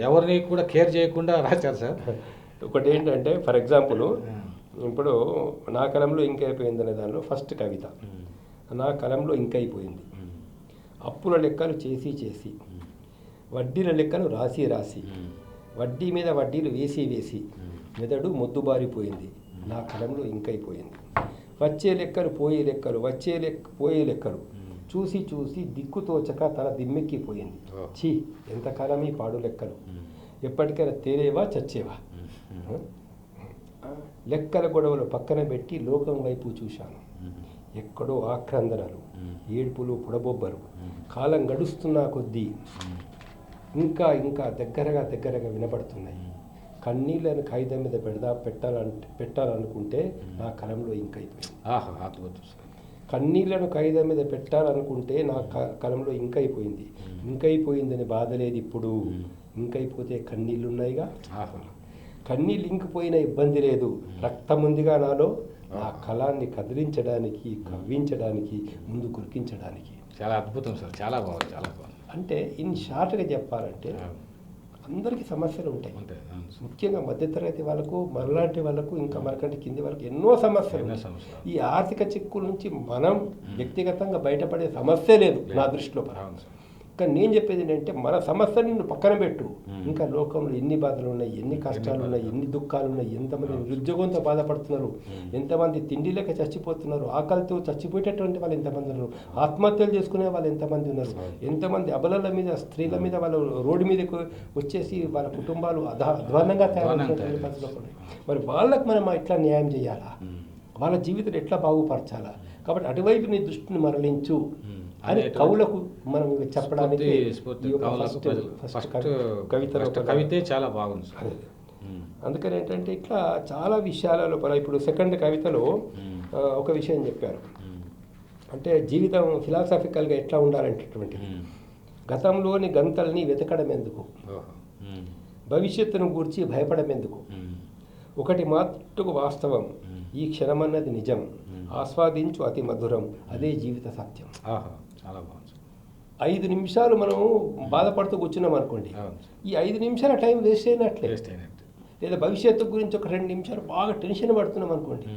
ఎవరిని కూడా కేర్ చేయకుండా రాశారు సార్. ఒకటి ఏంటంటే ఫర్ ఎగ్జాంపుల్ ఇప్పుడు నా కలంలో ఇంకైపోయిందనే దానిలో ఫస్ట్ కవిత, నా కలంలో ఇంకైపోయింది. అప్పుల లెక్కలు చేసి చేసి, వడ్డీల లెక్కలు రాసి రాసి, వడ్డీ మీద వడ్డీలు వేసి వేసి, మెదడు మొద్దుబారిపోయింది, నా కలంలో ఇంకైపోయింది. వచ్చే లెక్కలు పోయే లెక్కలు, పోయే లెక్కలు చూసి చూసి దిక్కుతోచక తల దిమ్మెక్కిపోయింది. ఛీ, ఎంతకాలం ఈ పాడు లెక్కలు, ఎప్పటికైనా తేలేవా చచ్చేవా. లెక్కల గొడవలు పక్కన పెట్టి లోకం వైపు చూశాను. ఎక్కడో ఆక్రందనలు, ఏడుపులు, పొడబొబ్బలు. కాలం గడుస్తున్నా కొద్దీ ఇంకా ఇంకా దగ్గరగా వినపడుతున్నాయి. కన్నీళ్ళను కాగితం మీద పెట్టాలనుకుంటే నా కలంలో ఇంకైపోయింది. కన్నీళ్లను కాగితం మీద పెట్టాలనుకుంటే నా కలంలో ఇంకైపోయింది. ఇంకైపోయిందని బాధ లేదు ఇప్పుడు, ఇంకైపోతే కన్నీళ్ళున్నాయిగా. కన్నీళ్ళు ఇంకిపోయిన ఇబ్బంది లేదు, రక్తం ఉందిగా నాలో. నా కళాన్ని కదిలించడానికి, కవ్వించడానికి, ముందు కురికించడానికి. చాలా అద్భుతం సార్, చాలా బాగుంది, చాలా బాగుంది. అంటే ఇన్ షార్ట్గా చెప్పాలంటే అందరికీ సమస్యలు ఉంటాయి. ముఖ్యంగా మధ్యతరగతి వాళ్ళకు, మనలాంటి వాళ్ళకు, ఇంకా మనకంటే కింది వాళ్ళకు ఎన్నో సమస్యలు. ఈ ఆర్థిక చిక్కుల నుంచి మనం వ్యక్తిగతంగా బయటపడే సమస్య లేదు నా దృష్టిలో. కానీ నేను చెప్పేది ఏంటంటే మన సమస్యని నువ్వు పక్కన పెట్టు. ఇంకా లోకంలో ఎన్ని బాధలు ఉన్నాయి, ఎన్ని కష్టాలు ఉన్నాయి, ఎన్ని దుఃఖాలు ఉన్నాయి, ఎంతమంది నిరుద్యోగంతో బాధపడుతున్నారు, ఎంతమంది తిండి లేక చచ్చిపోతున్నారు, ఆకలితో చచ్చిపోయేటటువంటి వాళ్ళు ఎంతమంది ఉన్నారు, ఆత్మహత్యలు చేసుకునే వాళ్ళు ఎంతమంది ఉన్నారు, ఎంతమంది అబలల మీద, స్త్రీల మీద వాళ్ళు రోడ్డు మీదకి వచ్చేసి వాళ్ళ కుటుంబాలు అధ్వానంగా తయారవుతున్నటువంటి పరిస్థితులు. మరి వాళ్ళకి మనం ఎట్లా న్యాయం చేయాలా, వాళ్ళ జీవితం ఎట్లా బాగుపరచాలా. కాబట్టి అటువైపు నీ దృష్టిని మరలించు అని కవులకు మనం చెప్పడానికి కవితే చాలా బాగుంది. అందుకని ఏంటంటే ఇట్లా చాలా విషయాల లోపల ఇప్పుడు సెకండ్ కవితలో ఒక విషయం చెప్పారు. అంటే జీవితం ఫిలాసాఫికల్గా ఎట్లా ఉండాలంటేటువంటిది. గతంలోని గంతల్ని వెతకడం ఎందుకు, భవిష్యత్తును గూర్చి భయపడడం ఎందుకు, ఒకటి మాత్రకు వాస్తవం, ఈ క్షణమన్నది నిజం, ఆస్వాదించు అతి మధురం, అదే జీవిత సత్యం. చాలా బాగుంది. 5 నిమిషాలు మనం బాధపడుతూ కూర్చున్నాం అనుకోండి, ఈ 5 నిమిషాల టైం వేస్ట్ అయినట్లే. లేదా భవిష్యత్తు గురించి ఒక 2 నిమిషాలు బాగా టెన్షన్ పడుతున్నాం అనుకోండి,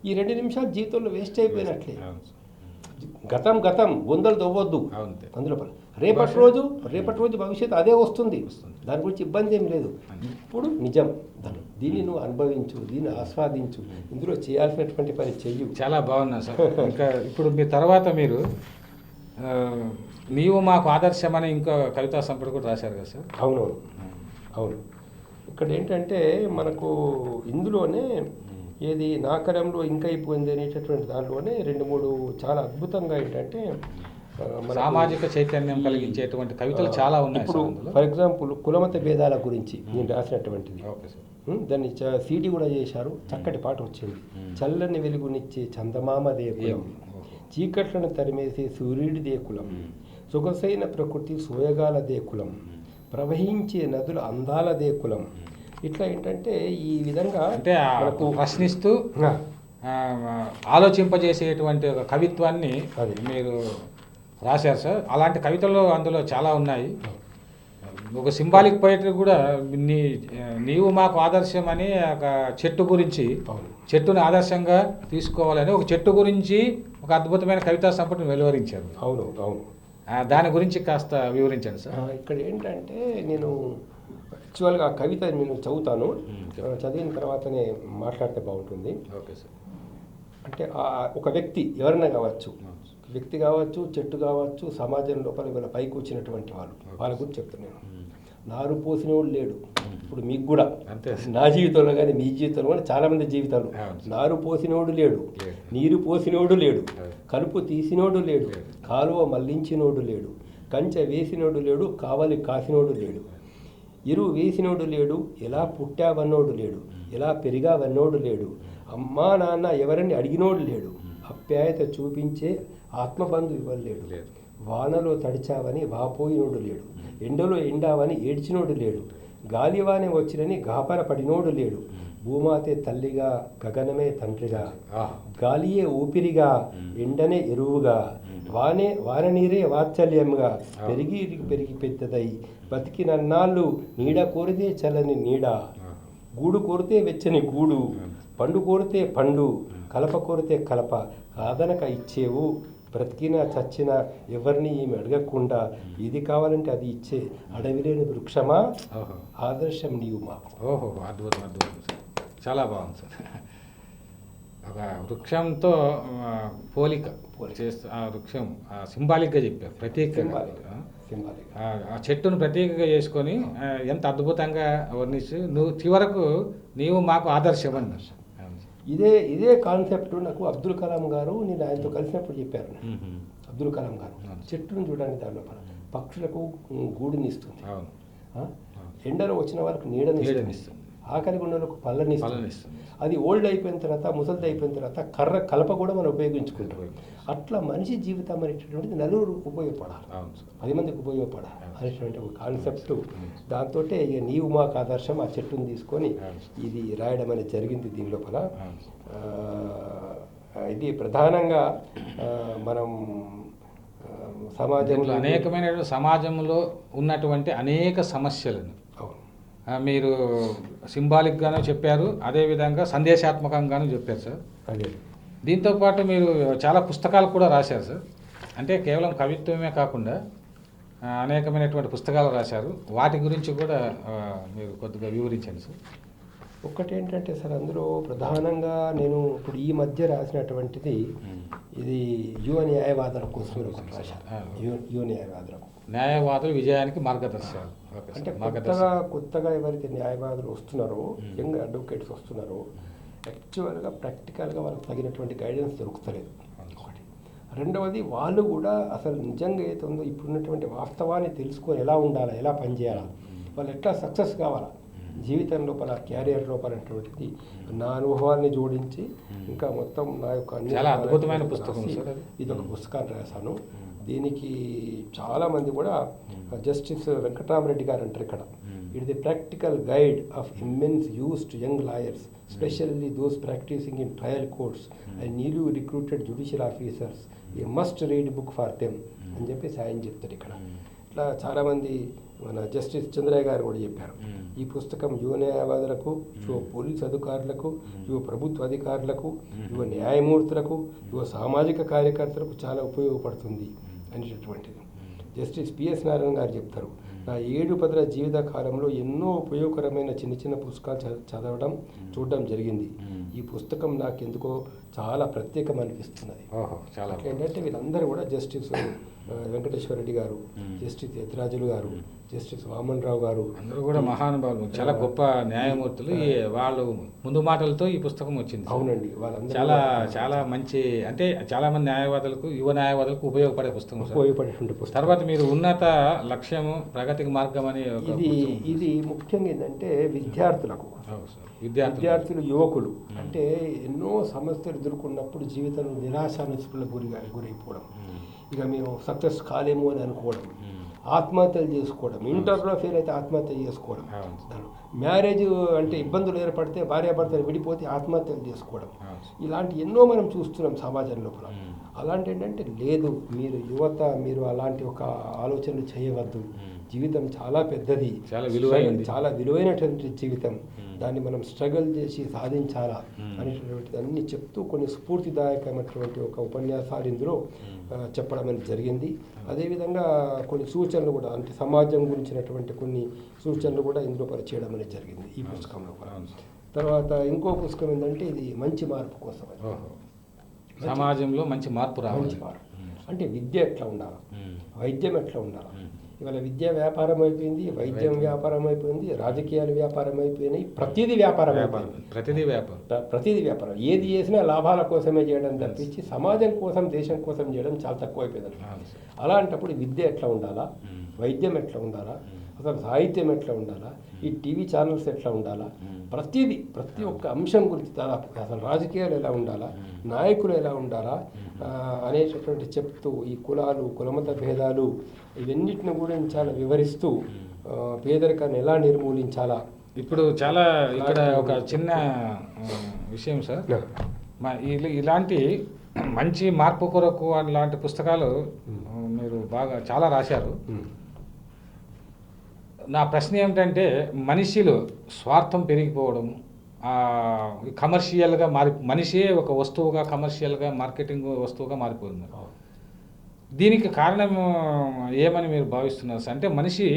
ఈ 2 నిమిషాలు జీవితంలో వేస్ట్ అయిపోయినట్లే. గతం వందలు తవ్వద్దు అందులో. రేపటి రోజు భవిష్యత్తు అదే వస్తుంది, దాని గురించి ఇబ్బంది ఏం లేదు. ఇప్పుడు నిజం, దీన్ని నువ్వు అనుభవించు, దీన్ని ఆస్వాదించు, ఇందులో చేయాల్సినటువంటి పని చెయ్యు. చాలా బాగున్నా సార్. ఇంకా ఇప్పుడు మీ తర్వాత మీరు నీవు మాకు ఆదర్శం అని ఇంకో కవితా సంపుటి కూడా రాశారు కదా సార్? అవును. ఇక్కడ ఏంటంటే మనకు ఇందులోనే ఏది నా కలంలో ఇంకైపోయింది అనేటటువంటి దాంట్లోనే 2-3 చాలా అద్భుతంగా ఏంటంటే సామాజిక చైతన్యం కలిగించేటువంటి కవితలు చాలా ఉన్నాయి. ఇప్పుడు ఫర్ ఎగ్జాంపుల్ కులమత భేదాల గురించి నేను రాసినటువంటిది, దాన్ని సీడీ కూడా చేశారు, చక్కటి పాట వచ్చింది. చల్లని వెలుగునిచ్చే చందమామదే కులం, చీకట్లను తరిమేసే సూర్యుడిదే కులం, సొగసైన ప్రకృతి సోయగాలదే కులం, ప్రవహించే నదుల అందాలదే కులం. ఇట్లా ఏంటంటే ఈ విధంగా అంటే ప్రశ్నిస్తూ ఆలోచింపజేసేటువంటి ఒక కవిత్వాన్ని మీరు రాశారు సార్. అలాంటి కవితలు అందులో చాలా ఉన్నాయి. ఒక సింబాలిక్ పోయిటరీ కూడా నీవు మాకు ఆదర్శం అని ఒక చెట్టు గురించి, చెట్టుని ఆదర్శంగా తీసుకోవాలని ఒక చెట్టు గురించి ఒక అద్భుతమైన కవితా సంపుటిని వెలువరించారు. అవును. దాని గురించి కాస్త వివరించండి సార్. ఇక్కడ ఏంటంటే నేను యాక్చువల్గా ఆ కవిత నేను చదువుతాను, చదివిన తర్వాతనే మాట్లాడితే బాగుంటుంది. Okay sir. అంటే ఒక వ్యక్తి ఎవరైనా కావచ్చు, వ్యక్తి కావచ్చు, చెట్టు కావచ్చు, సమాజం లోపల వీళ్ళ పైకి వచ్చినటువంటి వాళ్ళ గురించి చెప్తున్నాను. నారు పోసినోడు లేడు. ఇప్పుడు మీకు కూడా నా జీవితంలో కానీ మీ జీవితంలో కానీ చాలామంది జీవితాలు నారు పోసినోడు లేడు, నీరు పోసినోడు లేడు, కలుపు తీసినోడు లేడు, కాలువ మళ్లించినోడు లేడు, కంచె వేసినోడు లేడు, కావలి కాసినోడు లేడు, ఎరువు వేసినోడు లేడు, ఎలా పుట్టావన్నోడు లేడు, ఎలా పెరిగావన్నోడు లేడు, అమ్మా నాన్న ఎవరని అడిగినోడు లేడు, అప్యాయత చూపించే ఆత్మబంధు ఇవ్వలేడు, వానలో తడిచావని వాపోయినోడు లేడు, ఎండలో ఎండావని ఏడ్చినోడు లేడు, గాలివానే వచ్చినని గాపర పడినోడు లేడు, భూమాతే తల్లిగా, గగనమే తండ్రిగా, ఆహా. గాలియే ఊపిరిగా, ఎండనే ఎరువుగా, వాన నీరే వాత్సల్యంగా, పెరిగి పెరిగి పెద్దదై బతికినన్నాళ్ళు నీడ కోరితే చల్లని నీడ, గూడు కోరితే వెచ్చని గూడు, పండు కోరితే పండు, కలప కోరితే కలప, కాదనక ఇచ్చేవు, బ్రతికినా చచ్చినా ఎవరిని ఏమి అడగకుండా ఇది కావాలంటే అది ఇచ్చే అడవిలేని వృక్షమా, ఓహో ఆదర్శం నీవు మాకు. ఓహో అద్భుతం అద్భుతం సార్, చాలా బాగుంది సార్. ఒక వృక్షంతో పోలిక చేస్తూ ఆ వృక్షం సింబాలిక్గా చెప్పారు, ప్రత్యేకంగా. సింబాలిక్. ఆ చెట్టును ప్రత్యేకంగా చేసుకొని ఎంత అద్భుతంగా వర్ణిస్తూ నువ్వు చివరకు నీవు మాకు ఆదర్శం అన్నారు. ఇదే కాన్సెప్ట్ నాకు అబ్దుల్ కలాం గారు, నేను ఆయనతో కలిసినప్పుడు చెప్పారు. అబ్దుల్ కలాం గారు చెట్టును చూడడానికి దాని లోపల పక్షులకు గూడునిస్తుంది, ఎండలో వచ్చిన వాళ్ళకి నీడనిస్తుంది, ఆకలి గుండెలకు పళ్ళనిస్తుంది. అది ఓల్డ్ అయిపోయిన తర్వాత, ముసలిది అయిపోయిన తర్వాత కలప కూడా మనం ఉపయోగించుకుంటాం. అట్లా మనిషి జీవితం అనేటటువంటిది నలుగురు ఉపయోగపడాలి, 10 మందికి ఉపయోగపడాలి అనేటువంటి ఒక కాన్సెప్ట్. దాంతో నీవు మాకు ఆదర్శం ఆ చెట్టును తీసుకొని ఇది రాయడం అనేది జరిగింది దీని లోపల. ఇది ప్రధానంగా మనం సమాజంలో అనేకమైన సమాజంలో ఉన్నటువంటి అనేక సమస్యలను మీరు సింబాలిక్గాను చెప్పారు, అదేవిధంగా సందేశాత్మకంగాను చెప్పారు సార్. అదే దీంతోపాటు మీరు చాలా పుస్తకాలు కూడా రాశారు సార్. అంటే కేవలం కవిత్వమే కాకుండా అనేకమైనటువంటి పుస్తకాలు రాశారు, వాటి గురించి కూడా మీరు కొద్దిగా వివరించండి సార్. ఒక్కటి ఏంటంటే సార్, అందులో ప్రధానంగా నేను ఇప్పుడు ఈ మధ్య రాసినటువంటిది ఇది యువ న్యాయవాదుల కోసం ఒకటి రాశాను. యువ న్యాయవాదులు విజయానికి మార్గదర్శకాలు. అంటే కొత్తగా ఎవరైతే న్యాయవాదులు వస్తున్నారో, యంగ్ అడ్వకేట్స్ వస్తున్నారో, యాక్చువల్గా ప్రాక్టికల్గా వాళ్ళకి తగినటువంటి గైడెన్స్ దొరుకుతలేదు ఒకటి. రెండవది వాళ్ళు కూడా అసలు నిజంగా ఏదో ఉందో ఇప్పుడున్నటువంటి వాస్తవాన్ని తెలుసుకొని ఎలా ఉండాలా, ఎలా పనిచేయాలా, వాళ్ళు ఎట్లా సక్సెస్ కావాలా జీవితం లోపల, క్యారియర్ లోపల అనేటువంటిది నా అనుభవాన్ని జోడించి ఇంకా మొత్తం నా యొక్క చాలా అద్భుతమైన పుస్తకం. ఇది ఒక పుస్తకాన్ని రాశాను. దీనికి చాలామంది కూడా జస్టిస్ వెంకటరామరెడ్డి గారు అంటారు ఇక్కడ, it the practical guide of immense use to young lawyers, specially those practising in trial courts and newly recruited judicial officers, a must read book for them అని చెప్పి సాయం చెప్తారు ఇక్కడ. ఇట్లా చాలామంది మన జస్టిస్ చంద్రయ్య గారు కూడా చెప్పారు, ఈ పుస్తకం యువ న్యాయవాదులకు, యువ పోలీసు అధికారులకు, యువ ప్రభుత్వ అధికారులకు, యువ న్యాయమూర్తులకు, యువ సామాజిక కార్యకర్తలకు చాలా ఉపయోగపడుతుంది అనేటటువంటిది. జస్టిస్ పిఎస్ నారాయణ గారు చెప్తారు, నా 7 జీవిత కాలంలో ఎన్నో ఉపయోగకరమైన చిన్న చిన్న పుస్తకాలు చదవడం, చూడడం జరిగింది. ఈ పుస్తకం నాకు ఎందుకో చాలా ప్రత్యేకం అనిపిస్తున్నది. ఏంటంటే వీళ్ళందరూ కూడా జస్టిస్ వెంకటేశ్వర రెడ్డి గారు, జస్టిస్ యతిరాజులు గారు, జస్టిస్ వామన్ రావు గారు, అందరూ కూడా మహానుభావులు, చాలా గొప్ప న్యాయమూర్తులు. వాళ్ళు ముందు మాటలతో ఈ పుస్తకం వచ్చింది. అవునండి, వాళ్ళందరూ చాలా చాలా మంచి, అంటే చాలా మంది న్యాయవాదులకు, యువ న్యాయవాదులకు ఉపయోగపడే పుస్తకం. ఉపయోగపడేటువంటి పుస్తకం. తర్వాత మీరు ఉన్నత లక్ష్యము ప్రగతికి మార్గం అని ఇది ముఖ్యంగా ఏంటంటే విద్యార్థులు, యువకులు అంటే ఎన్నో సమస్యలు ఎదుర్కొన్నప్పుడు జీవితంలో నిరాశ నిస్పృహలకు గురైపోవడం, ఇక మేము సక్సెస్ కాలేము అని అనుకోవడం, ఆత్మహత్యలు చేసుకోవడం, ఇంటర్లో ఫెయిల్ అయితే ఆత్మహత్య చేసుకోవడం, మ్యారేజ్ అంటే ఇబ్బందులు ఏర్పడితే భార్యాభర్తలు విడిపోతే ఆత్మహత్యలు చేసుకోవడం, ఇలాంటి ఎన్నో మనం చూస్తున్నాం సమాజం లోపల. అలాంటి ఏంటంటే లేదు, మీరు యువత, మీరు అలాంటి ఒక ఆలోచనలు చేయవద్దు, జీవితం చాలా పెద్దది, చాలా విలువైనటువంటి జీవితం, దాన్ని మనం స్ట్రగుల్ చేసి సాధించాలా అనేటటువంటిది అన్ని చెప్తూ కొన్ని స్ఫూర్తిదాయకమైనటువంటి ఒక ఉపన్యాసాలు ఇందులో చెప్పడం అనేది జరిగింది. అదేవిధంగా కొన్ని సూచనలు కూడా, అంటే సమాజం గురించినటువంటి కొన్ని సూచనలు కూడా ఇందులో పరిచయడం అనేది జరిగింది ఈ పుస్తకంలో. తర్వాత ఇంకో పుస్తకం ఏంటంటే ఇది మంచి మార్పు కోసం, సమాజంలో మంచి మార్పు రావాలి. అంటే విద్య ఎట్లా ఉండాలి, వైద్యం ఎట్లా ఉండాలి. ఇవాళ విద్య వ్యాపారం అయిపోయింది, వైద్యం వ్యాపారం అయిపోయింది, రాజకీయాలు వ్యాపారం అయిపోయినాయి, ప్రతిదీ వ్యాపారం అయిపోయింది. ప్రతిదీ వ్యాపారం, ఏది చేసినా లాభాల కోసమే చేయడం తప్పించి సమాజం కోసం, దేశం కోసం చేయడం చాలా తక్కువ అయిపోయింది. అలాంటప్పుడు విద్య ఎట్లా ఉండాలా, వైద్యం ఎట్లా ఉండాలా, అసలు సాహిత్యం ఎట్లా ఉండాలా, ఈ టీవీ ఛానల్స్ ఎట్లా ఉండాలా, ప్రతి ఒక్క అంశం గురించి దాదాపు అసలు రాజకీయాలు ఎలా ఉండాలా, నాయకులు ఎలా ఉండాలా అనేటటువంటి చెప్తూ ఈ కులాలు, కులమత భేదాలు ఇవన్నిటిని కూడా చాలా వివరిస్తూ పేదరికాన్ని ఎలా నిర్మూలించాలా, ఇప్పుడు చాలా ఇక్కడ ఒక చిన్న విషయం సార్, ఇలాంటి మంచి మార్పు కొరకు అలాంటి పుస్తకాలు మీరు బాగా చాలా రాశారు. నా ప్రశ్న ఏమిటంటే, మనిషిలో స్వార్థం పెరిగిపోవడం, కమర్షియల్గా మనిషే ఒక వస్తువుగా, కమర్షియల్గా మార్కెటింగ్ వస్తువుగా మారిపోతుంది. దీనికి కారణం ఏమని మీరు భావిస్తున్నారు సార్? అంటే మనిషి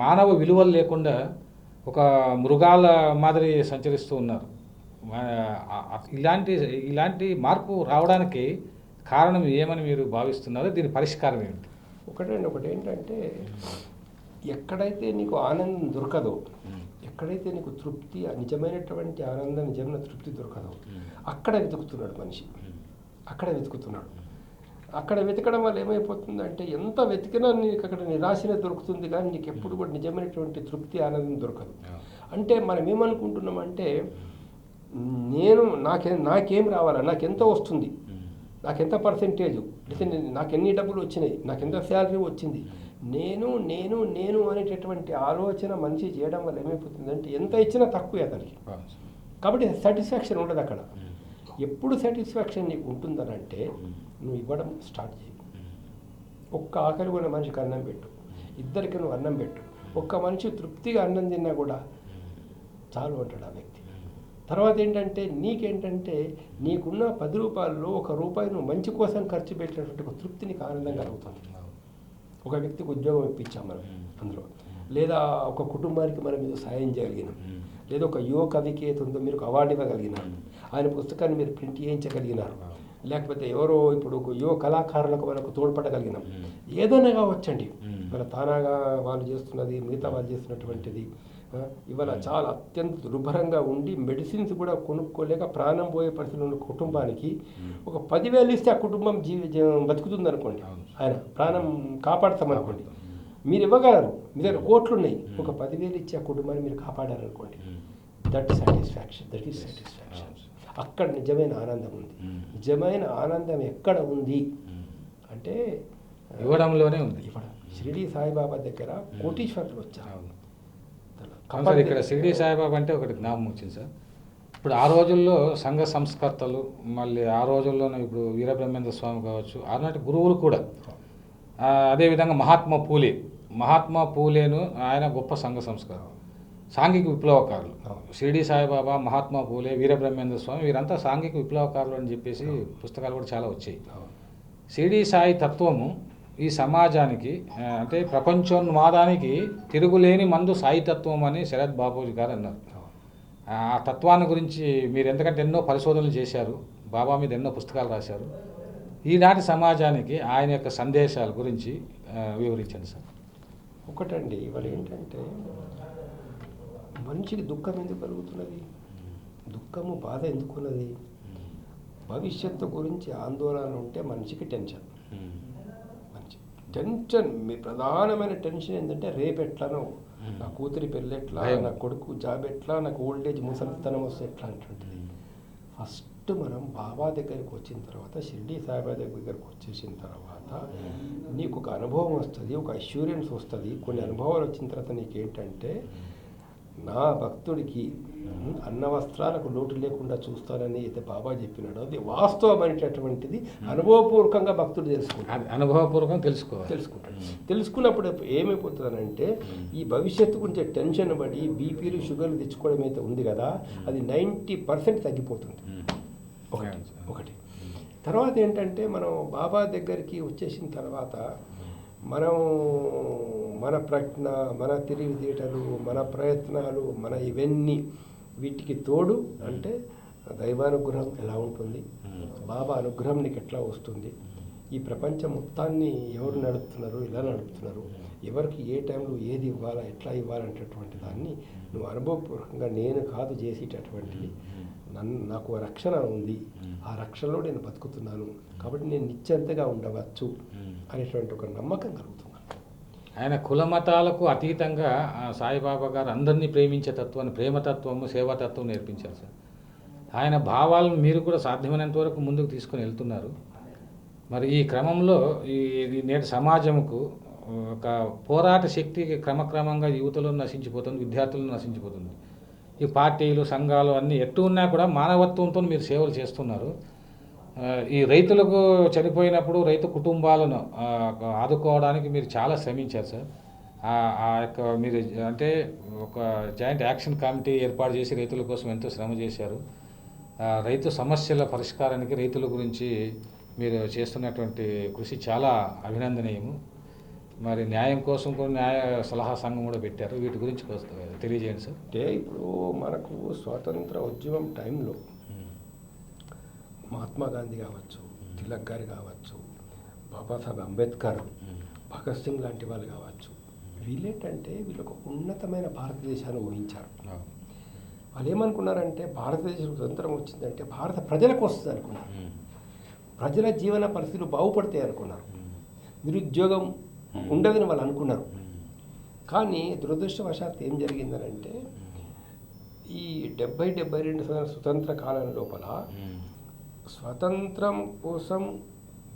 మానవ విలువలు లేకుండా ఒక మృగాల మాదిరి సంచరిస్తూ ఉన్నారు. ఇలాంటి మార్పు రావడానికి కారణం ఏమని మీరు భావిస్తున్నారు? దీని పరిష్కారం ఏమిటి? ఒకటి ఏంటంటే, ఎక్కడైతే నీకు ఆనందం దొరకదో, ఎక్కడైతే నీకు తృప్తి, నిజమైనటువంటి ఆనందం, నిజమైన తృప్తి దొరకదో, అక్కడ వెతుకుతున్నాడు మనిషి. అక్కడ వెతకడం వల్ల ఏమైపోతుందంటే, ఎంత వెతికినా నీకు అక్కడ నిరాశనే దొరుకుతుంది, కానీ నీకు ఎప్పుడు కూడా నిజమైనటువంటి తృప్తి, ఆనందం దొరకదు. అంటే మనం ఏమనుకుంటున్నామంటే, నాకేం రావాలా, నాకెంత వస్తుంది, నాకెంత పర్సెంటేజు, లేకపోతే నాకు ఎన్ని డబ్బులు వచ్చినాయి, నాకెంత శాలరీ వచ్చింది, నేను అనేటటువంటి ఆలోచన మనిషి చేయడం వల్ల ఏమైపోతుందంటే, ఎంత ఇచ్చినా తక్కువే అతనికి. కాబట్టి సాటిస్ఫాక్షన్ ఉండదు అక్కడ. ఎప్పుడు సాటిస్ఫాక్షన్ నీకు ఉంటుందనంటే, నువ్వు ఇవ్వడం స్టార్ట్ చేయి. ఒక్క ఆకలి ఉన్న మనిషికి అన్నం పెట్టు, ఇద్దరికి నువ్వు అన్నం పెట్టు. ఒక్క మనిషి తృప్తిగా అన్నం తిన్నా కూడా చాలు అంటాడు ఆ వ్యక్తి. తర్వాత ఏంటంటే, నీకున్న 10 రూపాయల్లో 1 రూపాయి నువ్వు మంచి కోసం ఖర్చు పెట్టినటువంటి ఒక తృప్తి నీకు ఆనందం కలుగుతుంది. ఒక వ్యక్తికి ఉద్యోగం ఇప్పించాం మనం అందులో, లేదా ఒక కుటుంబానికి మనం ఏదో సాయం చేయగలిగినాం, లేదా ఒక యువ కవికి ఏదో మీరు అవార్డు ఇవ్వగలిగినారు, ఆయన పుస్తకాన్ని మీరు ప్రింట్ చేయించగలిగినారు, లేకపోతే ఎవరో ఇప్పుడు యువ కళాకారులకు మనకు తోడ్పడగలిగినాం. ఏదైనా కావచ్చండి, మన తానాగా వాళ్ళు చేస్తున్నది, మిగతా వాళ్ళు చేస్తున్నటువంటిది. ఇవాళ చాలా అత్యంత దుర్భరంగా ఉండి మెడిసిన్స్ కూడా కొనుక్కోలేక ప్రాణం పోయే పరిస్థితులు ఉన్న కుటుంబానికి ఒక 10,000 ఇస్తే ఆ కుటుంబం బతుకుతుంది అనుకోండి, ఆయన ప్రాణం కాపాడతామనుకోండి. మీరు ఇవ్వగలరు, మీ దగ్గర కోట్లు ఉన్నాయి, ఒక 10,000 ఇచ్చి ఆ కుటుంబాన్ని మీరు కాపాడారనుకోండి, దట్ సాటిస్ఫాక్షన్. అక్కడ నిజమైన ఆనందం ఉంది. నిజమైన ఆనందం ఎక్కడ ఉంది అంటే ఇవ్వడంలోనే ఉంది. షిరిడి సాయిబాబా దగ్గర కోటీశ్వరులు వచ్చారు. ఇక్కడ షిరిడి సాయిబాబా అంటే ఒకటి జ్ఞాపకం వచ్చింది సార్. ఇప్పుడు ఆ రోజుల్లో సంఘ సంస్కర్తలు, మళ్ళీ ఆ రోజుల్లోనే ఇప్పుడు వీరబ్రహ్మేంద్ర స్వామి కావచ్చు, ఆనాటి గురువులు కూడా, అదేవిధంగా మహాత్మా పూలేను ఆయన గొప్ప సంఘ సంస్కారం, సాంఘిక విప్లవకారులు. షిరిడి సాయిబాబా, మహాత్మా పూలే, వీరబ్రహ్మేంద్ర స్వామి, వీరంతా సాంఘిక విప్లవకారులు అని చెప్పేసి పుస్తకాలు కూడా చాలా వచ్చాయి. షిరిడి సాయి తత్వము ఈ సమాజానికి, అంటే ప్రపంచోన్మాదానికి తిరుగులేని మందు సాయి తత్వం అని శరత్ బాబూజీ గారు అన్నారు. ఆ తత్వాన్ని గురించి మీరు ఎందుకంటే ఎన్నో పరిశోధనలు చేశారు, బాబా మీద ఎన్నో పుస్తకాలు రాశారు, ఈనాటి సమాజానికి ఆయన యొక్క సందేశాల గురించి వివరించండి సార్. ఒకటండి, ఇవాళ ఏంటంటే మనిషికి దుఃఖం ఎందుకు కలుగుతున్నది, దుఃఖము బాధ ఎందుకున్నది, భవిష్యత్తు గురించి ఆందోళన ఉంటే మనిషికి టెన్షన్. మీ ప్రధానమైన టెన్షన్ ఏంటంటే, రేపు ఎట్లానో, నా కూతురి పెళ్ళి ఎట్లా, నా కొడుకు జాబ్ ఎట్లా, నాకు ఓల్డేజ్ ముసలితనం వస్తే ఎట్లా అంటుంటుంది. ఫస్ట్ మనం బాబా దగ్గరికి వచ్చిన తర్వాత, షిరిడి సాయిబాబా దగ్గరికి వచ్చేసిన తర్వాత నీకు ఒక అనుభవం వస్తుంది, ఒక అష్యూరెన్స్ వస్తుంది. కొన్ని అనుభవాలు వచ్చిన తర్వాత నీకేంటంటే, నా భక్తుడికి అన్న వస్త్రాలకు లోటు లేకుండా చూస్తానని అయితే బాబా చెప్పినాడు, అది వాస్తవమైనటువంటిది. అనుభవపూర్వకంగా భక్తుడు తెలుసుకుంటాడు, అనుభవపూర్వకంగా తెలుసుకుంటాడు. తెలుసుకున్నప్పుడు ఏమైపోతుందనంటే, ఈ భవిష్యత్తు గురించి టెన్షన్ పడి బీపీలు షుగర్లు తెచ్చుకోవడం అయితే ఉంది కదా, అది 90% తగ్గిపోతుంది. ఒకటి తర్వాత ఏంటంటే, మనం బాబా దగ్గరికి వచ్చేసిన తర్వాత మనం మన ప్రజ్ఞ, మన తెలివితేటలు, మన ప్రయత్నాలు, మన ఇవన్నీ వీటికి తోడు అంటే దైవానుగ్రహం ఎలా ఉంటుంది, బాబా అనుగ్రహం నీకు ఎట్లా వస్తుంది, ఈ ప్రపంచం మొత్తాన్ని ఎవరు నడుపుతున్నారు, ఎలా నడుపుతున్నారు, ఎవరికి ఏ టైంలో ఏది ఇవ్వాలా, ఎట్లా ఇవ్వాలంటటువంటి దాన్ని నువ్వు అనుభవపూర్వకంగా నేను కాదు చేసేటటువంటిది, నాకు రక్షణ ఉంది, ఆ రక్షణలో నేను బతుకుతున్నాను, కాబట్టి నేను నిశ్చింతగా ఉండవచ్చు అనేటువంటి ఒక నమ్మకం కలుగుతుంది. ఆయన కుల మతాలకు అతీతంగా సాయిబాబా గారు అందరినీ ప్రేమించే తత్వాన్ని, ప్రేమతత్వము, సేవాతత్వం నేర్పించారు సార్. ఆయన భావాలను మీరు కూడా సాధ్యమైనంత వరకు ముందుకు తీసుకొని వెళ్తున్నారు. మరి ఈ క్రమంలో ఈ నేటి సమాజంకు ఒక పోరాట శక్తి క్రమక్రమంగా యువతలో నశించిపోతుంది, విద్యార్థులను నశించిపోతుంది. ఈ పార్టీలు సంఘాలు అన్నీ ఎట్టు ఉన్నా కూడా మానవత్వంతో మీరు సేవలు చేస్తున్నారు. ఈ రైతులకు చనిపోయినప్పుడు రైతు కుటుంబాలను ఆదుకోవడానికి మీరు చాలా శ్రమించారు సార్. ఆ యొక్క మీరు అంటే ఒక జాయింట్ యాక్షన్ కమిటీ ఏర్పాటు చేసి రైతుల కోసం ఎంతో శ్రమ చేశారు. రైతు సమస్యల పరిష్కారానికి రైతుల గురించి మీరు చేస్తున్నటువంటి కృషి చాలా అభినందనీయము. మరి న్యాయం కోసం కూడా న్యాయ సలహా సంఘం కూడా పెట్టారు. వీటి గురించి తెలియజేయండి సార్. అంటే ఇప్పుడు మనకు స్వాతంత్ర ఉద్యమం టైంలో మహాత్మా గాంధీ కావచ్చు, తిలక్ గారు కావచ్చు, బాబాసాహెబ్ అంబేద్కర్, భగత్ సింగ్ లాంటి వాళ్ళు కావచ్చు, వీళ్ళేంటంటే వీళ్ళొక ఉన్నతమైన భారతదేశాన్ని ఊహించారు. వాళ్ళు ఏమనుకున్నారంటే భారతదేశం స్వతంత్రం వచ్చిందంటే భారత ప్రజలకు వస్తుంది అనుకున్నారు. ప్రజల జీవన పరిస్థితులు బాగుపడతాయి అనుకున్నారు. నిరుద్యోగం ఉండదని వాళ్ళు అనుకున్నారు. కానీ దురదృష్టవశాత్తు ఏం జరిగిందనంటే ఈ 70-72 స్వతంత్ర కాలం లోపల స్వతంత్రం కోసం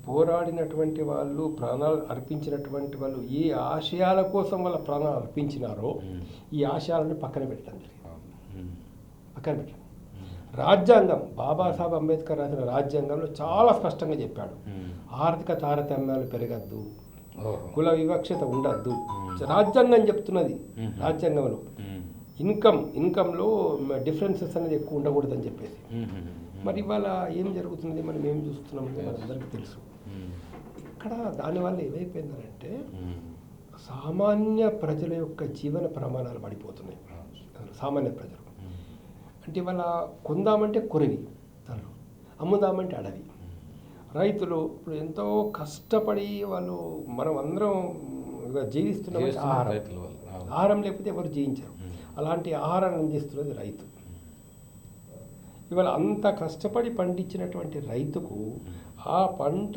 పోరాడినటువంటి వాళ్ళు, ప్రాణాలు అర్పించినటువంటి వాళ్ళు ఏ ఆశయాల కోసం వాళ్ళ ప్రాణాలు అర్పించినారో ఈ ఆశయాలను పక్కన పెట్టడం జరిగింది. పక్కన పెట్టడం. రాజ్యాంగం, బాబాసాహెబ్ అంబేద్కర్ రాసిన రాజ్యాంగంలో చాలా స్పష్టంగా చెప్పాడు, ఆర్థిక తారతమ్యాలు పెరగద్దు, కుల వివక్షత ఉండద్దు. రాజ్యాంగం చెప్తున్నది. రాజ్యాంగంలో ఇన్కంలో డిఫరెన్సెస్ అనేది ఎక్కువ ఉండకూడదని చెప్పేసి. మరి ఇవాళ ఏం జరుగుతుంది, మనం ఏం చూస్తున్నాం మనందరికీ తెలుసు. ఇక్కడ దానివల్ల ఏమైపోయిందంటే సామాన్య ప్రజల యొక్క జీవన ప్రమాణాలు పడిపోతున్నాయి. సామాన్య ప్రజలు అంటే ఇవాళ కొందామంటే కొరివి తను, అమ్ముదామంటే అడవి. రైతులు ఇప్పుడు ఎంతో కష్టపడి వాళ్ళు మనం అందరం జీవిస్తున్నాం. ఆహారం లేకపోతే ఎవరు జీవించరు. అలాంటి ఆహారాన్ని అందిస్తున్నది రైతు. ఇవాళ అంత కష్టపడి పండించినటువంటి రైతుకు ఆ పంట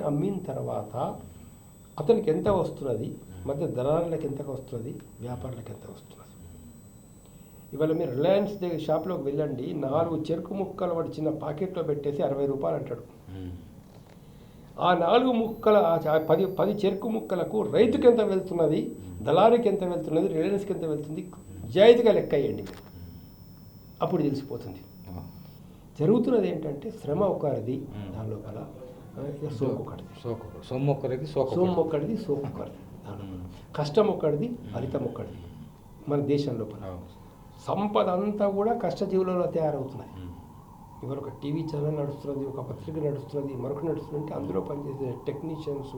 అమ్మిన తర్వాత అతనికి ఎంత వస్తున్నది, మధ్య దళారులకు ఎంత వస్తున్నది, వ్యాపారులకు ఎంత వస్తున్నది. ఇవాళ మీరు రిలయన్స్ షాప్లోకి వెళ్ళండి, 4 చెరుకు ముక్కలు వాడు చిన్న పాకెట్లో పెట్టేసి 60 రూపాయలు అంటాడు. ఆ 4 ముక్కల 10 చెరుకు ముక్కలకు రైతుకి ఎంత వెళ్తున్నది, దళారికి ఎంత వెళ్తున్నది, రిలయన్స్కి ఎంత వెళ్తుంది, జాయితీగా లెక్క వేయండి. అప్పుడు తెలిసిపోతుంది. జరుగుతున్నది ఏంటంటే శ్రమ ఒకరిది, దాని లోపల సొమ్ము ఒకరిది, సోకు ఒకరిది, కష్టం ఒకరిది, ఫలితం ఒకరిది. మన దేశం లోపల సంపద అంతా కూడా కష్టజీవులలో తయారవుతున్నాయి. ఇవాళ ఒక టీవీ ఛానల్ నడుస్తున్నది, ఒక పత్రిక నడుస్తున్నది, మరొకటి నడుస్తుంది అంటే అందులో పనిచేసే టెక్నీషియన్స్,